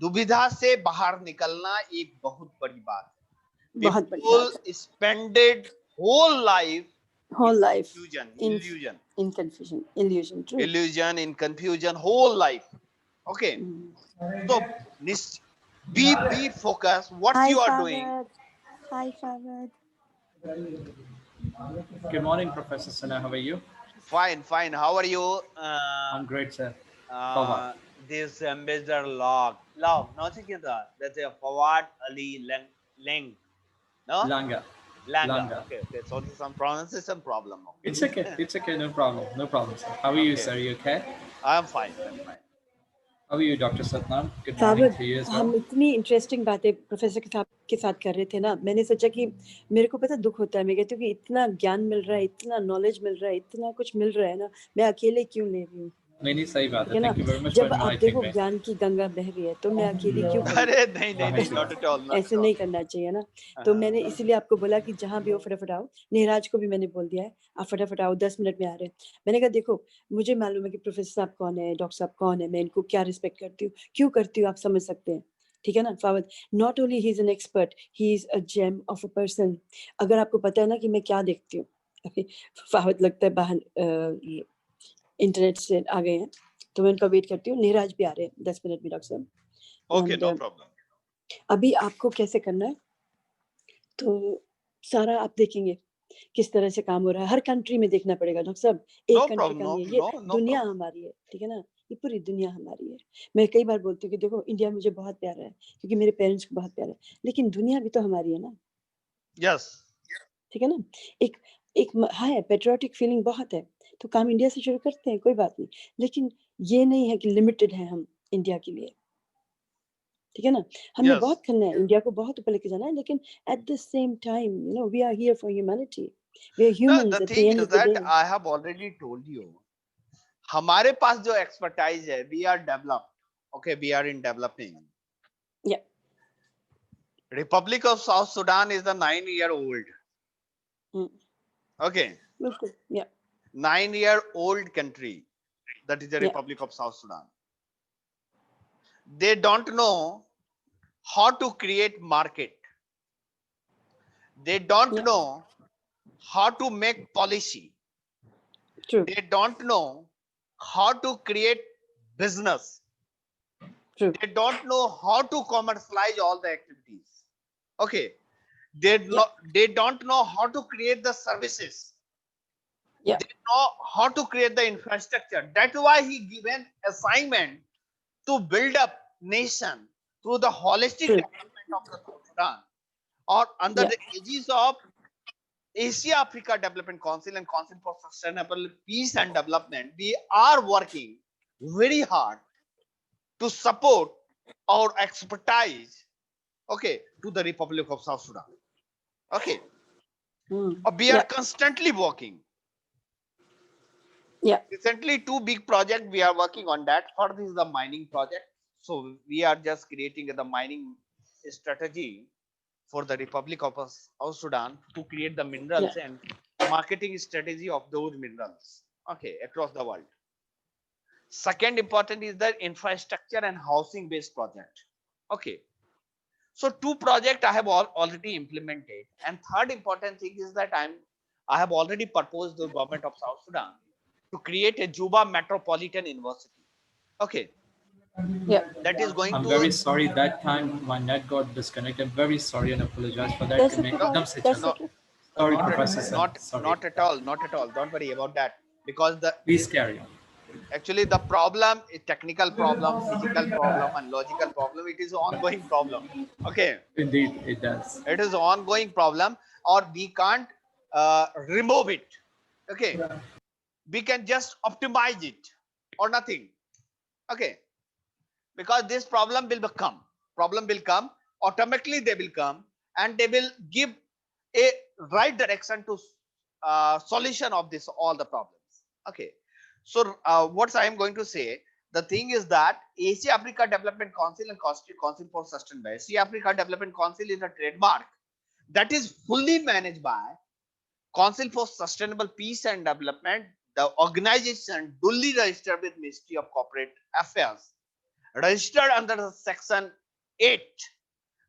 दुविधा से बाहर निकलना एक बहुत बड़ी बात है। बहुत बड़ी बात People spended whole life Whole life illusion, in illusion, confusion, illusion, true. illusion, in confusion, whole life. Okay, so be focused. What Hi, you are doing? Fawad. Hi, Fawad. Good morning, Professor Sana. How are you? Fine, fine. How are you? I'm great, sir. This ambassador log, no thinking that that's a Fawad Ali Lang, no? Langa. Langa. Okay. So there's some pronunciation problem. Okay. It's okay. It's okay. No problem. No problem, sir. How are you, Okay. sir? Are you okay? I'm fine. I'm fine. How are you, Dr. Satnam? Good morning साबित, to you as हम well. इतनी interesting बातें professor के साथ कर रहे थे ना, मैंने सोचा कि मेरे को पता दुख होता है, मैं कहती हूँ कि इतना ज्ञान मिल रहा है, इतना नॉलेज मिल रहा है, इतना कुछ मिल रहा है ना, मैं अकेले क्यों ले रही हूँ? नहीं नहीं सही बात ठीक है. है ना? Thank you very much for जब आप inviting देखो me. ज्ञान की गंगा बह रही है तो मैं अकेली क्यों खड़ी? अरे नहीं नहीं नहीं, Right. not at all, not ऐसे at नहीं all. करना चाहिए ना। तो मैंने इसीलिए आपको बोला कि जहाँ भी हो फटाफट आओ। नीरज को भी मैंने बोल दिया है, आप फटाफट आओ, 10 मिनट में आ रहे हैं। मैंने कहा देखो, मुझे मालूम है कि प्रोफेसर साहब कौन है, डॉक्टर साहब कौन है, मैं इनको क्या रिस्पेक्ट करती हूँ, क्यों करती हूँ, आप समझ सकते हैं। ठीक है ना Fawad? Not only he is an expert, he is a gem of a person. अगर आपको पता है ना कि मैं क्या देखती हूँ फावद लगता है बाहर इंटरनेट से आ गए हैं, तो मैं उनका वेट करती हूँ। नीरज भी आ रहे हैं 10 मिनट में डॉक्टर साहब। Okay, and no problem. अभी आपको कैसे करना है, तो सारा आप देखेंगे किस तरह से काम हो रहा है। हर कंट्री में देखना पड़ेगा डॉक्टर साहब, No एक कंट्री problem, का no, नहीं है, ये no, no दुनिया problem. हमारी है। ठीक है ना, ये पूरी दुनिया हमारी है। मैं कई बार बोलती हूँ कि देखो इंडिया मुझे बहुत प्यारा है क्योंकि मेरे पेरेंट्स को बहुत प्यारा है, लेकिन दुनिया भी तो हमारी है ना। Yes. ठीक है ना, एक एक है पेट्रियोटिक फीलिंग बहुत है, तो काम इंडिया से शुरू करते हैं, कोई बात नहीं, लेकिन ये नहीं है कि लिमिटेड है हम इंडिया के लिए। ठीक है ना, हमने Yes. बहुत करना है, इंडिया को बहुत ऊपर लेके जाना है, लेकिन at the same time you know we are here for humanity, we are No, the humans at the thing and is of the that day. I have already told you. हमारे पास जो expertise है, we are developed. Okay, we are in developing. या Republic of South Sudan is the 9-year-old. Okay, बिल्कुल, या 9-year-old country. That is the या Republic of South Sudan. They don't know how to create market. They don't Yeah. know how to make policy. True They don't know how to create business. True They don't know how to commercialize all the activities. Okay, they don't know how to create the services. या They know how to create the infrastructure. That's why he given assignment to build up nation through the holistic True. development of the South Sudan, or under Yeah. the aegis of Asia Africa Development Council and Council for Sustainable Peace and Development. We are working very hard to support our expertise, okay, to the Republic of South Sudan. Okay, we are Yeah. constantly working. Yeah. Recently, two big projects we are working on that. First is the mining project. So we are just creating the mining strategy for the Republic of South Sudan to create the minerals and marketing strategy of those minerals, okay, across the world. Second important is the infrastructure and housing based project. Okay, so two projects I have already implemented, and third important thing is that I have already proposed to the government of South Sudan to create a Juba Metropolitan University. Okay, Yeah. that is going I'm to very sorry that time my net got disconnected. Very sorry and apologize for that. That's कि मैं okay. एकदम से That's चला. okay. Sorry, not Professor Sen. not Sorry. not at all, not at all. Don't worry about that, because the Please carry on. actually the problem is technical problem, physical problem, and logical problem. It is ongoing problem. Okay, Indeed, it does. it is ongoing problem, or we can't remove it. Okay, we can just optimize it or nothing. Okay, because this problem will come automatically, they will come and they will give a right direction to solution of this all the problems. Okay, so what I am going to say, the thing is that Asia Africa Development Council and Council for Sustainable Asia Africa Development Council is a trademark that is fully managed by Council for Sustainable Peace and Development, the organization duly registered with Ministry of Corporate Affairs, registered under the section 8,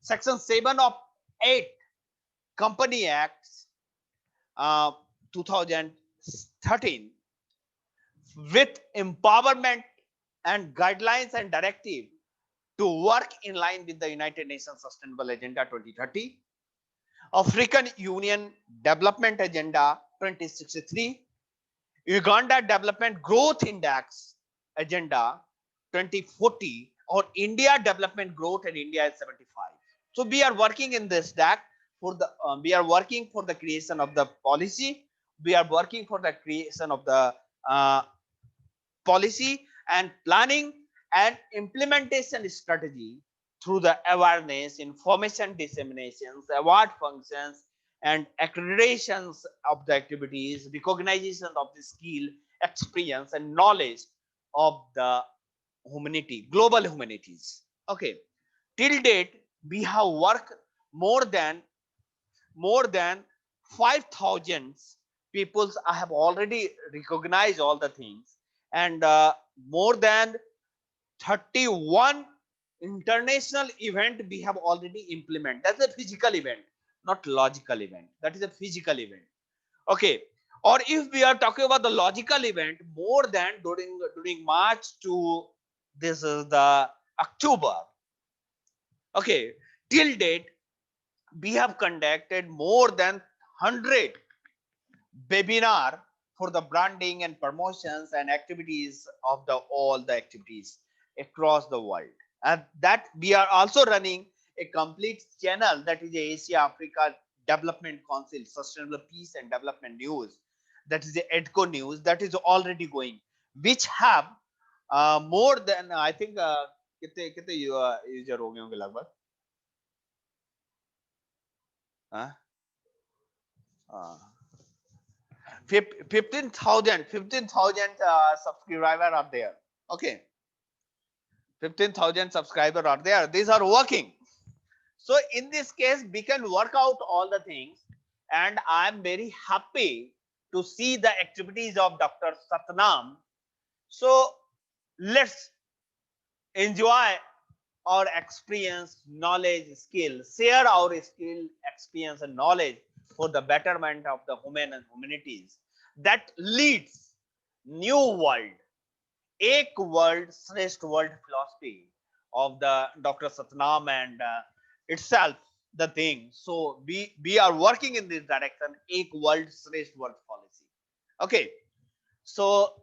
section 7 of 8 Company Act 2013, with empowerment and guidelines and directive to work in line with the United Nations Sustainable Agenda 2030, African Union Development Agenda 2063, Uganda Development Growth Index Agenda 2040, or India Development Growth and India is 75. So we are working in this stack for the we are working for the creation of the policy. We are working for the creation of the policy and planning and implementation strategy through the awareness, information disseminations, award functions, and accreditations of the activities, recognition of the skill, experience, and knowledge of the humanity, global humanities. Okay, till date we have worked more than 5,000 peoples. I have already recognized all the things, and more than 31 international event we have already implemented. That's a physical event, not logical event. That is a physical event. Okay, or if we are talking about the logical event, more than during March to this is the October. Okay, till date we have conducted more than 100 webinar for the branding and promotions and activities of the all the activities across the world. And that we are also running a complete channel, that is the Asia Africa Development Council Sustainable Peace and Development News, that is the EDCO news, that is already going, which have more than I think कितने कितने user हो गए होंगे लगभग, हाँ? 15,000 subscribers are there. Okay, 15,000 subscribers are there. These are working. So in this case, we can work out all the things, and I'm very happy to see the activities of Dr. Satnam. So let's enjoy our experience, knowledge, skill, share our skill, experience, and knowledge for the betterment of the human and humanities that leads new world, एक world, श्रेष्ठ world philosophy of the Dr. Satnam and itself the thing. So we are working in this direction, एक world, श्रेष्ठ world policy. Okay, so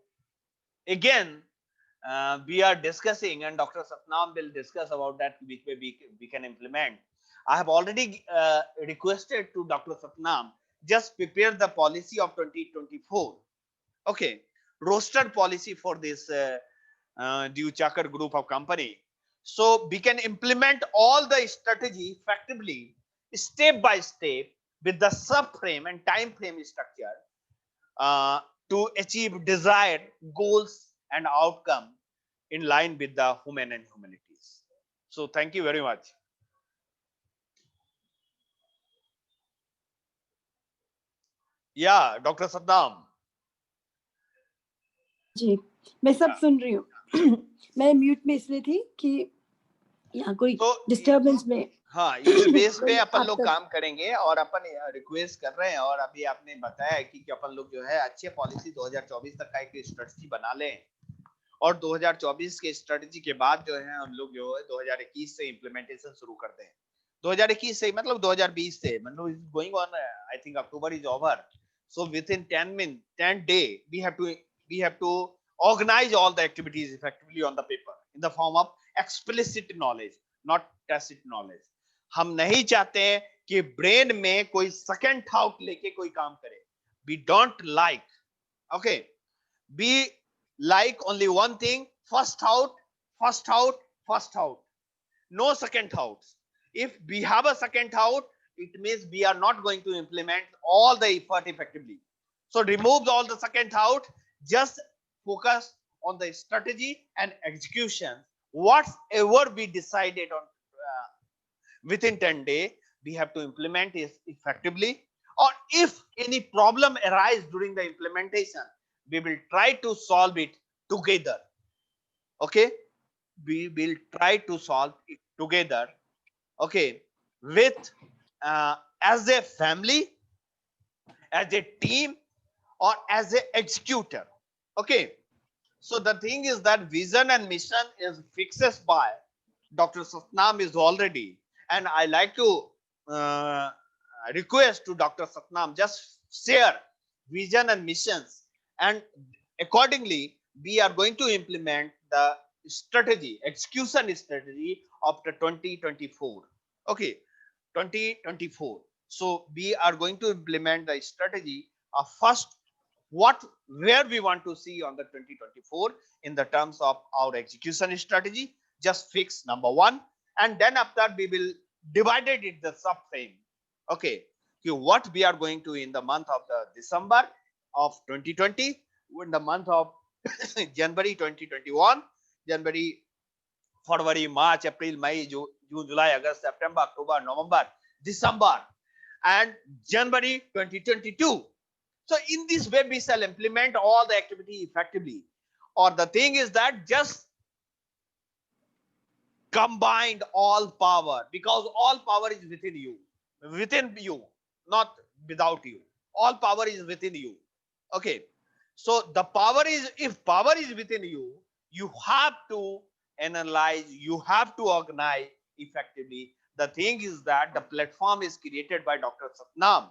again we are discussing, and Dr. Satnam will discuss about that, which way we can implement. I have already requested to Dr. Satnam just prepare the policy of 2024. Okay, rostered policy for this Dew Chakar group of company. So we can implement all the strategy effectively, step by step, with the subframe and time frame structure to achieve desired goals and outcome in line with the human and humanities. So thank you very much. Yeah, Dr. Saddam. जी मैं सब सुन रही हूँ मैं mute में इसलिए थी कि यहाँ कोई तो डिस्टरबेंस में हाँ, इस बेस पे कोई अपन आप लोग तक काम करेंगे, और अपन रिक्वेस्ट कर रहे हैं, और अभी आपने बताया कि अपन लोग जो है अच्छे पॉलिसी 2024 तक का एक स्ट्रेटजी बना लें, और 2024 के स्ट्रेटजी के बाद जो है हम लोग जो है 2021 से इम्प्लीमेंटेशन शुरू कर दें. 2021 से मतलब 2020 से, मतलब is going on, I think October is over. So within 10 day we have to organize all the activities effectively on the paper in the form of explicit knowledge, not tacit knowledge. हम नहीं चाहते हैं कि brain में कोई second thought लेके कोई काम करे. We don't like, okay, we like only one thing: first out, first out, first out. No second thoughts. If we have a second thought, it means we are not going to implement all the effort effectively. So remove all the second thought, just focus on the strategy and execution. Whatever we decided on within 10 days, we have to implement it effectively. Or if any problem arises during the implementation, we will try to solve it together. Okay, we will try to solve it together. Okay, with as a family, as a team, or as a executor. Okay, so the thing is that vision and mission is fixed by Dr. Satnam is already, and I like to request to Dr. Satnam just share vision and missions, and accordingly we are going to implement the strategy, execution strategy of the 2024. Okay, 2024. So we are going to implement the strategy of first where we want to see on the 2024 in the terms of our execution strategy. Just fix number one, and then after that we will divide it in the subframe. Okay, what we are going to in the month of the December of 2020, in the month of January 2021, January, February, March, April, May, June, July, August, September, October, November, December, and January 2022. So in this way, we shall implement all the activity effectively. Or the thing is that just combined all power, because all power is within you, not without you. All power is within you. Okay. So the power is, if power is within you, you have to analyze, you have to organize effectively. The thing is that the platform is created by Dr. Satnam.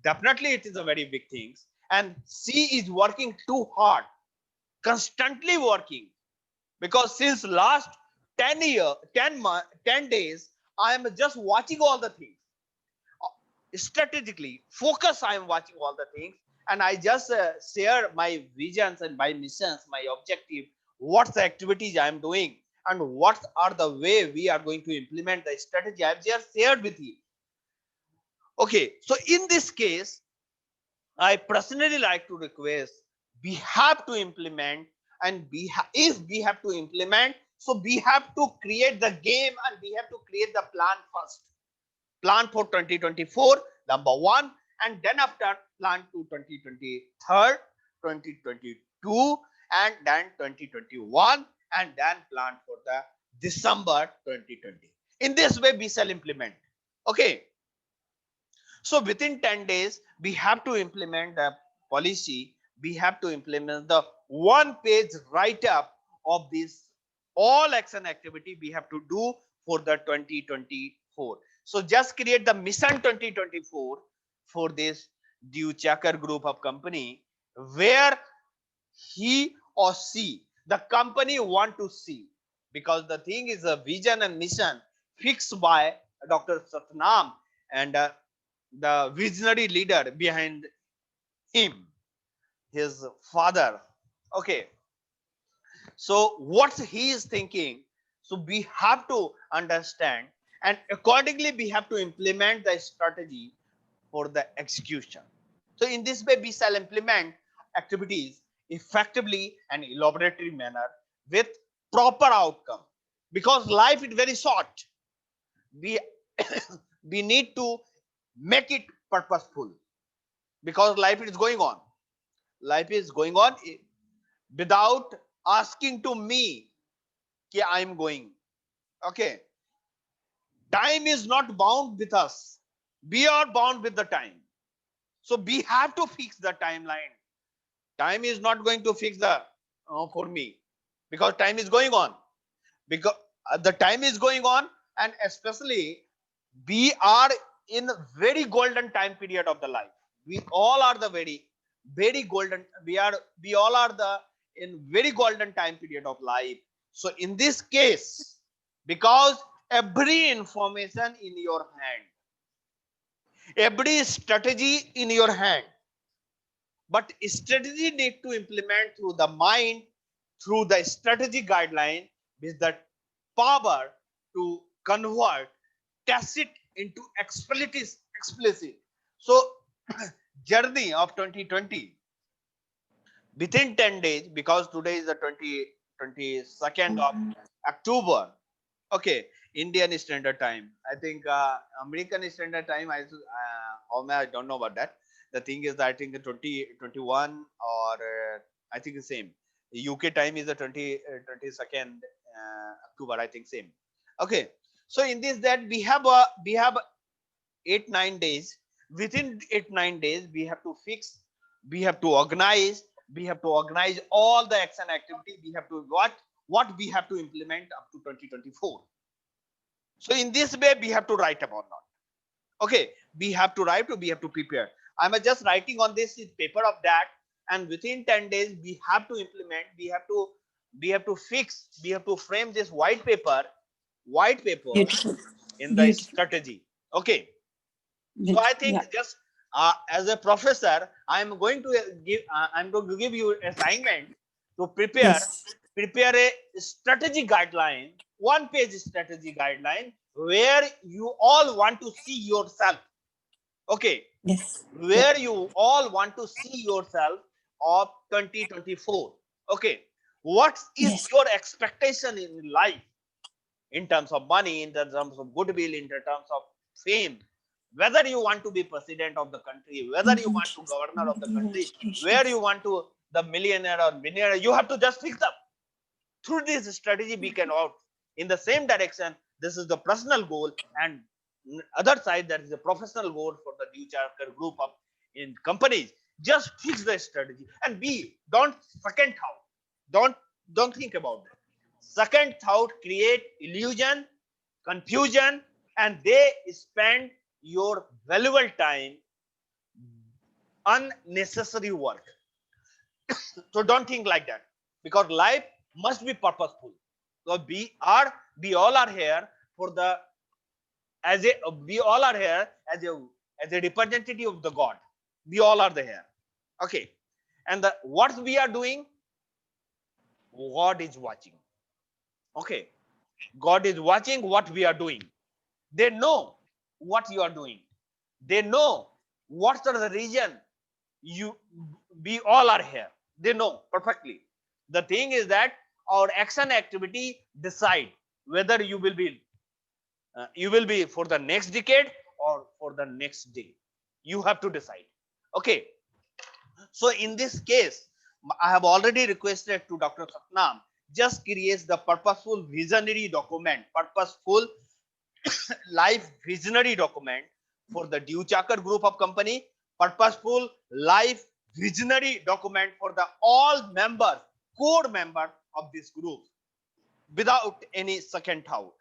Definitely it is a very big thing. And she is working too hard, constantly working, because since last 10 days, I am just watching all the things. Strategically, focus, I am watching all the things. And I just share my visions and my missions, my objective, what's the activities I am doing, and what are the way we are going to implement the strategy I have just shared with you. Okay, so in this case, I personally like to request, we have to implement, and if we have to implement, so we have to create the game and we have to create the plan first. Plan for 2024, number one, and then after plan to 2023, 2022, and then 2021, and then plan for the December 2020. In this way, we shall implement. Okay. So within 10 days, we have to implement the policy. We have to implement the one-page write-up of this all action activity we have to do for the 2024. So just create the mission 2024 for this Dew Checker group of company, where he or she, the company want to see, because the thing is a vision and mission fixed by Dr. Satnam, and the visionary leader behind him, his father. Okay. So what he is thinking, so we have to understand, and accordingly we have to implement the strategy for the execution. So in this way, we shall implement activities effectively and elaborately manner with proper outcome, because life is very short. We we need to make it purposeful, because life is going on. Life is going on without asking to me कि I am going. Okay. Time is not bound with us. We are bound with the time. So we have to fix the timeline. Time is not going to fix the for me, because time is going on. Because the time is going on, and especially we are in very golden time period of the life. We all are the very golden. We all are the in very golden time period of life. So in this case, because every information in your hand, every strategy in your hand, but strategy need to implement through the mind, through the strategy guideline, with the power to convert, test it into explicit. So journey of 2020 within 10 days, because today is the 22nd of October. Okay, Indian Standard Time. I think American Standard Time, I don't know about that. The thing is that I think the 2021 or I think the same. UK time is the 22nd October, I think same. Okay, so in this, that we have 8-9 days. Within 8-9 days, we have to fix, we have to organize, all the action activity. We have to what we have to implement up to 2024. So in this way, we have to write about not. Okay, we have to write, we have to prepare. I'm just writing on this paper of that, and within 10 days we have to implement. We have to fix, we have to frame this white paper Beautiful. in the Beautiful. strategy. Okay. So I think Yeah. just as a professor, I'm going to give you assignment to prepare Yes. a strategy guideline, one-page strategy guideline, where you all want to see yourself. Okay, Yes. where you all want to see yourself of 2024. Okay, what is Yes. your expectation in life, in terms of money, in terms of goodwill, in terms of fame? Whether you want to be president of the country, whether you want to governor of the country, where you want to the millionaire or millionaire, you have to just fix up. Through this strategy, we can out in the same direction. This is the personal goal, and other side, that is the professional goal for the Dewcharker group of in companies. Just fix the strategy and don't second thought. Don't think about that. Second thought create illusion, confusion, and they spend your valuable time unnecessary work. So don't think like that, because life must be purposeful. So we all are here for the as a we all are here as a representative of the God. We all are there. Okay, and the what we are doing, God is watching. Okay, God is watching what we are doing. They know what you are doing. They know what are the reason you we all are here. They know perfectly. The thing is that our action activity decide whether you will be for the next decade or for the next day. You have to decide. Okay, so in this case, I have already requested to Dr. Satnam just create the purposeful visionary document, purposeful life visionary document for the Dewcharker group of company, purposeful life visionary document for the all members, core member of this group, without any second thought.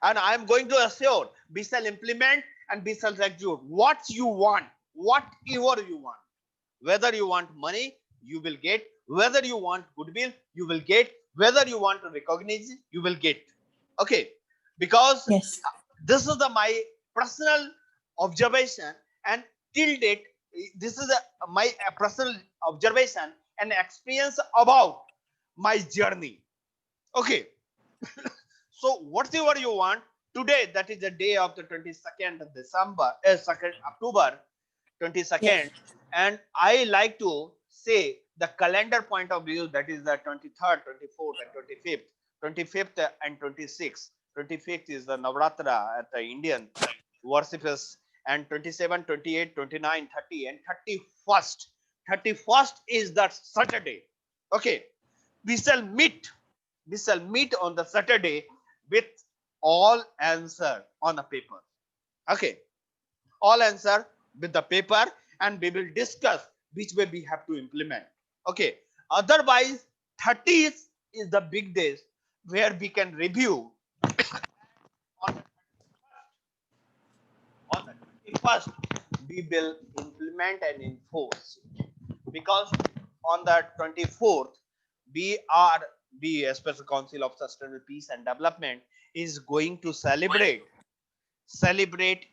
And I am going to assure we shall implement and we shall execute what you want, whatever you want. Whether you want money, you will get. Whether you want goodwill, you will get. Whether you want recognition, you will get. Okay, because Yes. this is my personal observation, and till date, this is my personal observation and experience about my journey. Okay, so whatever you want today, that is the day of the 22nd of December, 2nd October 22nd, Yes. and I like to say the calendar point of view, that is the 23rd, 24th, and 25th. 25th and 26th. 25th is the Navratra at the Indian worshippers, and 27, 28, 29, 30, and 31st. 31st is the Saturday. Okay, we shall meet. We shall meet on the Saturday with all answer on a paper. Okay, all answer with the paper, and we will discuss which way we have to implement. Okay, otherwise 30th is the big days where we can review. On the 21st we will implement and enforce it, because on the 24th we are the Special Council of Sustainable Peace and Development is going to celebrate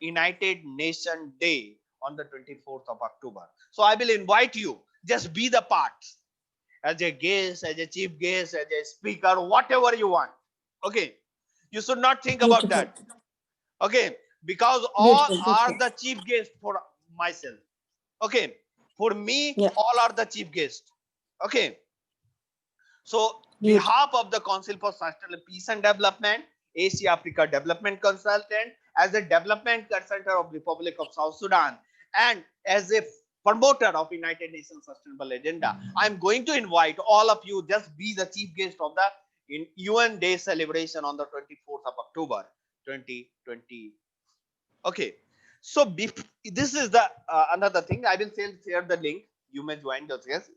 United Nation Day on the 24th of October. So I will invite you, just be the part as a guest, as a chief guest, as a speaker, whatever you want. Okay, you should not think about that. Okay, because all are the chief guests for myself. Okay, for me, Yeah. all are the chief guests. Okay, so Beautiful. behalf of the Council for Sustainable Peace and Development, Asia Africa Development Consultant, as a development consultant of Republic of South Sudan, and as a promoter of United Nations Sustainable Agenda, I am going to invite all of you just be the chief guest of the UN Day celebration on the 24th of October 2020. Okay, so this is the another thing. I will share the link. You may join those guests.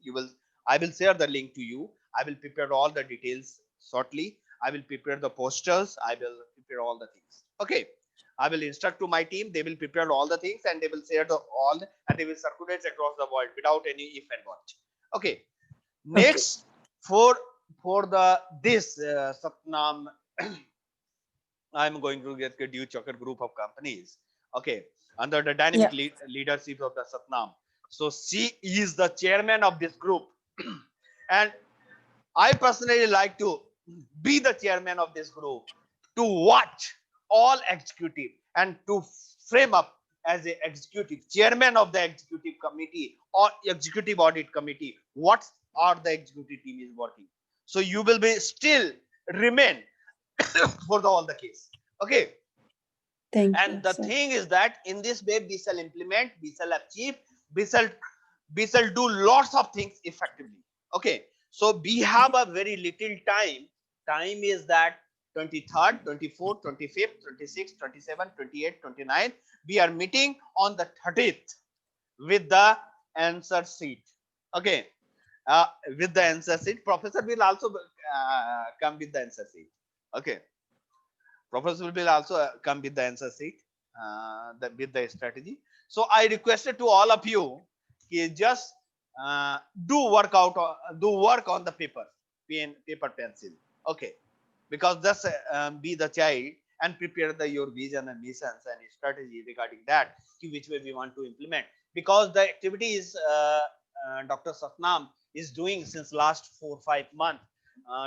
I will share the link to you. I will prepare all the details shortly. I will prepare the posters. I will prepare all the things. Okay, I will instruct to my team. They will prepare all the things and they will share and they will circulate across the world without any if and what. Okay, next for the this Satnam. I'm going to get a Dewcharker group of companies. Okay, under the dynamic leadership of the Satnam. So she is the chairman of this group, and I personally like to be the chairman of this group to watch all executive and to frame up as a executive chairman of the executive committee or executive audit committee. What or the executive team is working. So you will be still remain for all the case. Okay. Thank And you, the sir. thing is that in this way we shall implement, we shall achieve, we shall do lots of things effectively. Okay. So we have a very little time. Time is that 23rd, 24th, 25th, 26th, 27th, 28th, 29th. We are meeting on the 30th with the answer sheet. Okay. With the answer sheet, professor will also come with the answer sheet. Okay. Professor will also come with the answer sheet, with the strategy. So I requested to all of you, just do work on the paper, paper pencil. Okay, because just be the child and prepare your vision and missions and strategy regarding that, which way we want to implement. Because the activities Dr. Satnam is doing since last 4-5 months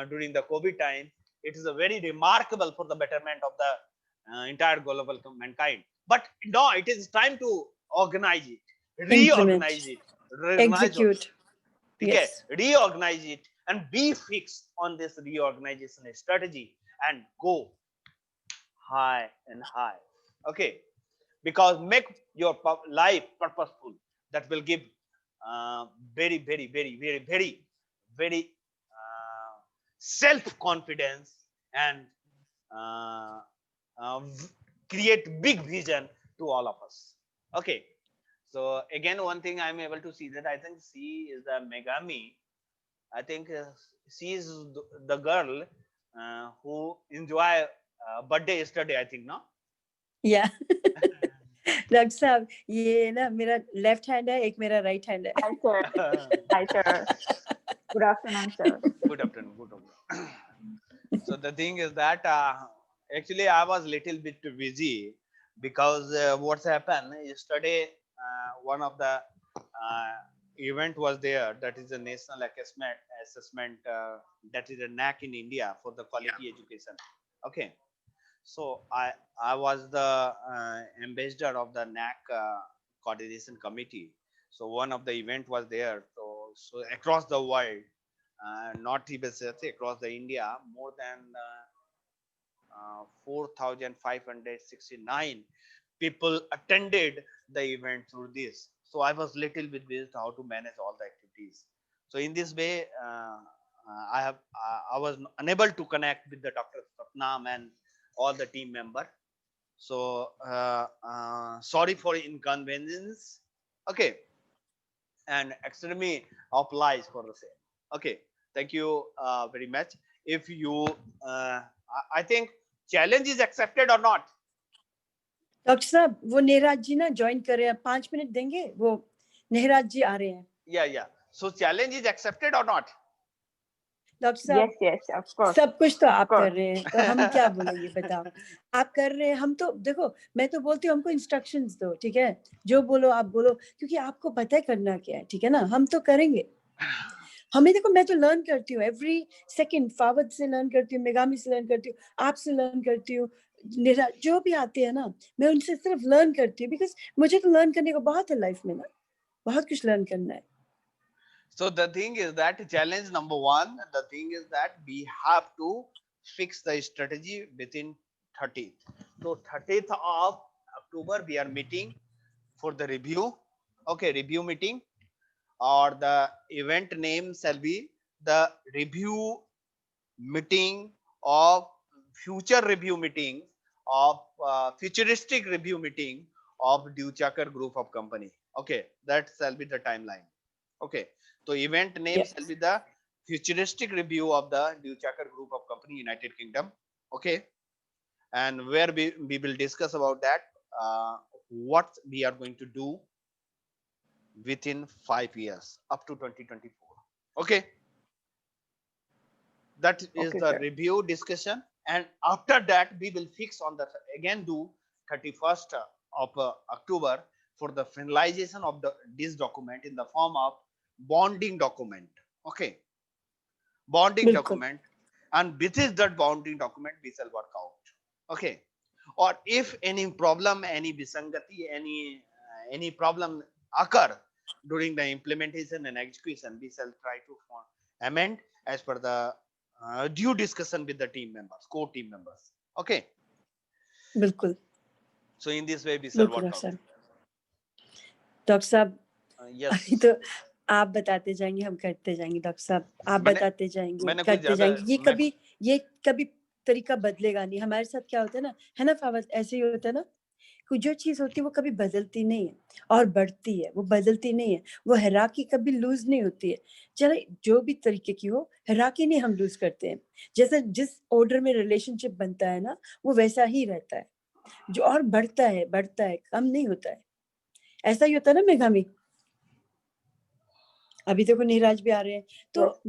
during the COVID time, it is a very remarkable for the betterment of the entire global mankind. But no, it is time to organize it, Implement, reorganize it, reorganize also. execute. Okay, Yes. reorganize it and be fixed on this reorganization strategy and go high and high. Okay, because make your life purposeful. That will give very, very, very, very, very, very self confidence and uh, create big vision to all of us. Okay, so again, one thing I'm able to see that I think she is the Megami. I think she is the girl who enjoy birthday yesterday. I think no. Yeah. Doctor साहब ये ना मेरा left hand है, एक मेरा right hand है. Hi, sir. Hi, sir. Good afternoon, sir. Good afternoon. Good afternoon. So the thing is that actually I was little bit busy because what's happened yesterday, one of the event was there, that is a national assessment that is a NAC in India for the quality education. Okay, so I was the ambassador of the NAC coordination committee. So one of the event was there. So across the world, not even across the India, more than 4,569 people attended the event through this. So I was little bit busy how to manage all the activities. So in this way, I was unable to connect with the Dr. Satnam and all the team member. So sorry for inconvenience. Okay, and extremely applies for the same. Okay, thank you very much. If you, I think challenge is accepted or not? Doctor साहब वो नेहराज जी ना join कर रहे हैं, 5 minute देंगे, वो नेहराज जी आ रहे हैं. Yeah. So challenge is accepted or not? Doctor साहब Yes, of course. सब कुछ तो आप course. कर रहे हैं, तो हम क्या बोलेंगे बताओ. आप कर रहे हैं, हम तो देखो, मैं तो बोलती हूँ हमको इंस्ट्रक्शंस दो, ठीक है, जो बोलो आप बोलो, क्योंकि आपको पता है करना क्या है, ठीक है ना, हम तो करेंगे. हमें देखो, मैं तो लर्न करती हूँ एवरी सेकंड, फावद से लर्न करती हूँ, मेगामी से लर्न करती हूँ, आपसे लर्न करती हूँ, जो भी आते हैं ना, मैं उनसे सिर्फ लर्न करती हूँ, बिकॉज मुझे तो लर्न करने को बहुत है लाइफ में ना, बहुत कुछ लर्न करना है. So the thing is that challenge number one, the thing is that we have to fix the strategy within 30th. So 30th of October we are meeting for the review. Okay, review meeting, or the event name shall be the review meeting of future review meeting of futuristic review meeting of Duchakar group of company. Okay, that shall be the timeline. Okay, so event name Yes. shall be the futuristic review of the Duchakar group of company, United Kingdom. Okay, and where we will discuss about that, what we are going to do within 5 years up to 2024. Okay, that is Okay, the sir. review discussion, and after that we will fix on the again do 31st of October for the finalization of this document in the form of bonding document. Okay, bonding Bilkul. document, and with that bonding document we shall work out. Okay, or if any problem, any visangati, any problem occur, during the implementation and execution, we shall try to amend as per the due discussion with the team members, core team members. Okay. बिल्कुल So in this way we shall बिल्कुल work doctor out. साहब doctor साहब Yes. अभी तो आप बताते जाएंगे, हम करते जाएंगे डॉक्टर साहब, आप मैंने- बताते जाएंगे, मैंने कुछ करते ज्यादा- जाएंगे। ये कभी तरीका बदलेगा नहीं। हमारे साथ क्या होता है ना फावत, ऐसे ही होता है ना, कोई जो चीज होती है वो कभी बदलती नहीं है और बढ़ती है, वो बदलती नहीं है। वो हैराकी कभी लूज नहीं होती है। चले जो भी तरीके की हो, हैराकी नहीं हम लूज करते हैं। जैसे जिस ऑर्डर में रिलेशनशिप बनता है ना, वो वैसा ही रहता है, जो और बढ़ता है, कम नहीं होता है। ऐसा ही होता है ना मेघामी। अभी देखो नीरज भी आ रहे हैं, तो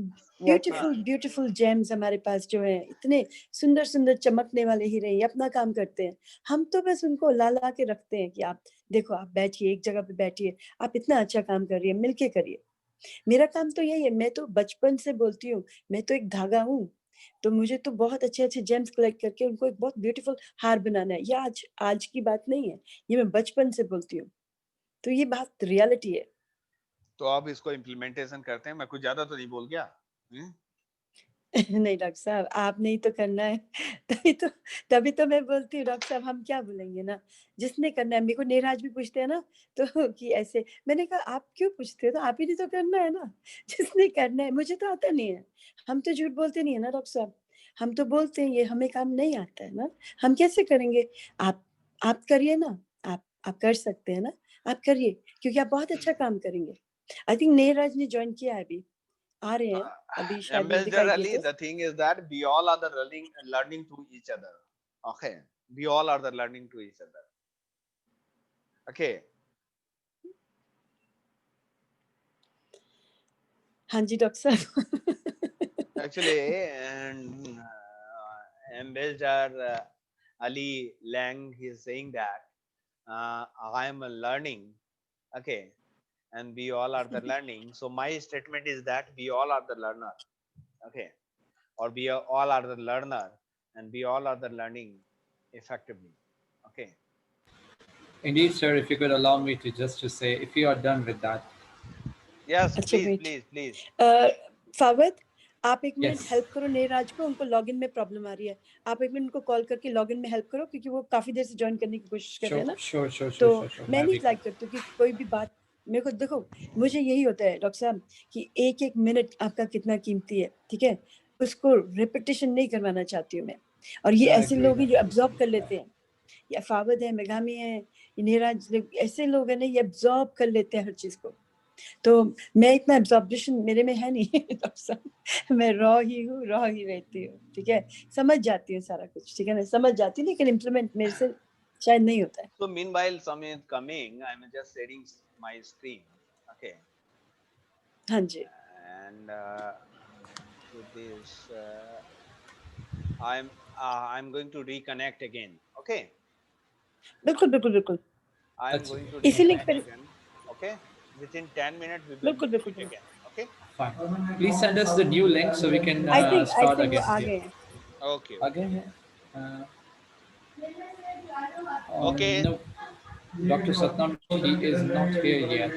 ब्यूटीफुल जेम्स हमारे पास जो है, इतने सुंदर सुंदर चमकने वाले हीरे, ये अपना काम करते हैं। हम तो बस उनको ला के रखते हैं कि आप देखो, आप बैठिए, एक जगह पे बैठिए, आप इतना अच्छा काम कर रही है, मिलके करिए। मेरा काम तो यही है, मैं तो बचपन से बोलती हूँ, मैं तो एक धागा हूँ, तो मुझे तो बहुत अच्छे जेम्स कलेक्ट करके उनको एक बहुत ब्यूटीफुल हार बनाना है। ये आज की बात नहीं है, ये मैं बचपन से बोलती हूँ, तो ये बात रियलिटी है। तो अब इसको इम्प्लीमेंटेशन करते हैं। मैं कुछ ज्यादा तो नहीं बोल गया? नहीं डॉक्टर साहब, आपने ही तो करना है। तभी तो मैं बोलती हूँ डॉक्टर साहब, हम क्या बोलेंगे ना, जिसने करना है। मेरे को नेराज भी पूछते हैं ना, तो कि ऐसे, मैंने कहा आप क्यों पूछते हो, तो आप ही ने तो करना है ना। जिसने करना है, मुझे तो आता नहीं है। हम तो झूठ बोलते नहीं है ना डॉक्टर साहब, हम तो बोलते हैं ये हमें काम नहीं आता है ना, हम कैसे करेंगे। आप करिए ना, आप कर सकते हैं ना, आप करिए, क्योंकि आप बहुत अच्छा काम करेंगे। आई थिंक नेराज ने ज्वाइन किया है, अभी आ रहे हैं, अभी शायद नहीं Ambassador दिखाई Ali, दिए थे। the thing is that we all are the learning to each other. Okay, we all are the learning to each other. Okay. हाँ जी डॉक्टर साहब। Actually, and Ambassador Ali Lang, he is saying that I am learning. Okay, and we all are the learning. So my statement is that we all are the learner. Okay, or we all are the learner, and we all are the learning effectively. Okay. Indeed, sir. If you could allow me to say, if you are done with that. Yes, अच्छा, please, wait. please. फावद, आप एक minute Yes. Help करो नेराज को, उनको login में problem आ रही है। आप एक मिनट उनको कॉल करके लॉगिन में हेल्प करो, क्योंकि वो काफी देर से ज्वाइन करने की कोशिश कर रहे हैं ना। Sure. तो मैं नहीं लाइक करती हूँ कि कोई भी बात, मेरे को देखो, मुझे यही होता है डॉक्टर साहब कि एक मिनट आपका कितना कीमती है, ठीक है, उसको रिपीटिशन नहीं करवाना चाहती हूँ मैं। और ये I ऐसे agree लोग हैं जो that. अब्जॉर्ब कर लेते हैं, या फावद है, मेघामी है, नेराज, ऐसे लोग हैं ना, ये अब्जॉर्ब कर लेते हैं हर चीज को। तो मैं इतना एब्जॉर्प्शन मेरे में है नहीं डॉक्टर साहब, मैं रॉ ही रहती हूँ, ठीक है, समझ जाती हूँ सारा कुछ, ठीक है ना, समझ जाती हूँ, लेकिन इम्प्लीमेंट मेरे से शायद नहीं होता है। So meanwhile, some is coming. I'm just sharing my screen. Okay. हाँ जी। And with this, I'm going to reconnect again. Okay. बिल्कुल I'm going to इसीलिए reconnect again. Okay. Within 10 minutes we will बिल्कुल meet again. Okay. Fine. Please send us the new link so we can I think start वो again. आ गए हैं। Okay. Again? Okay. No. Dr. Satnam, he is not here yet.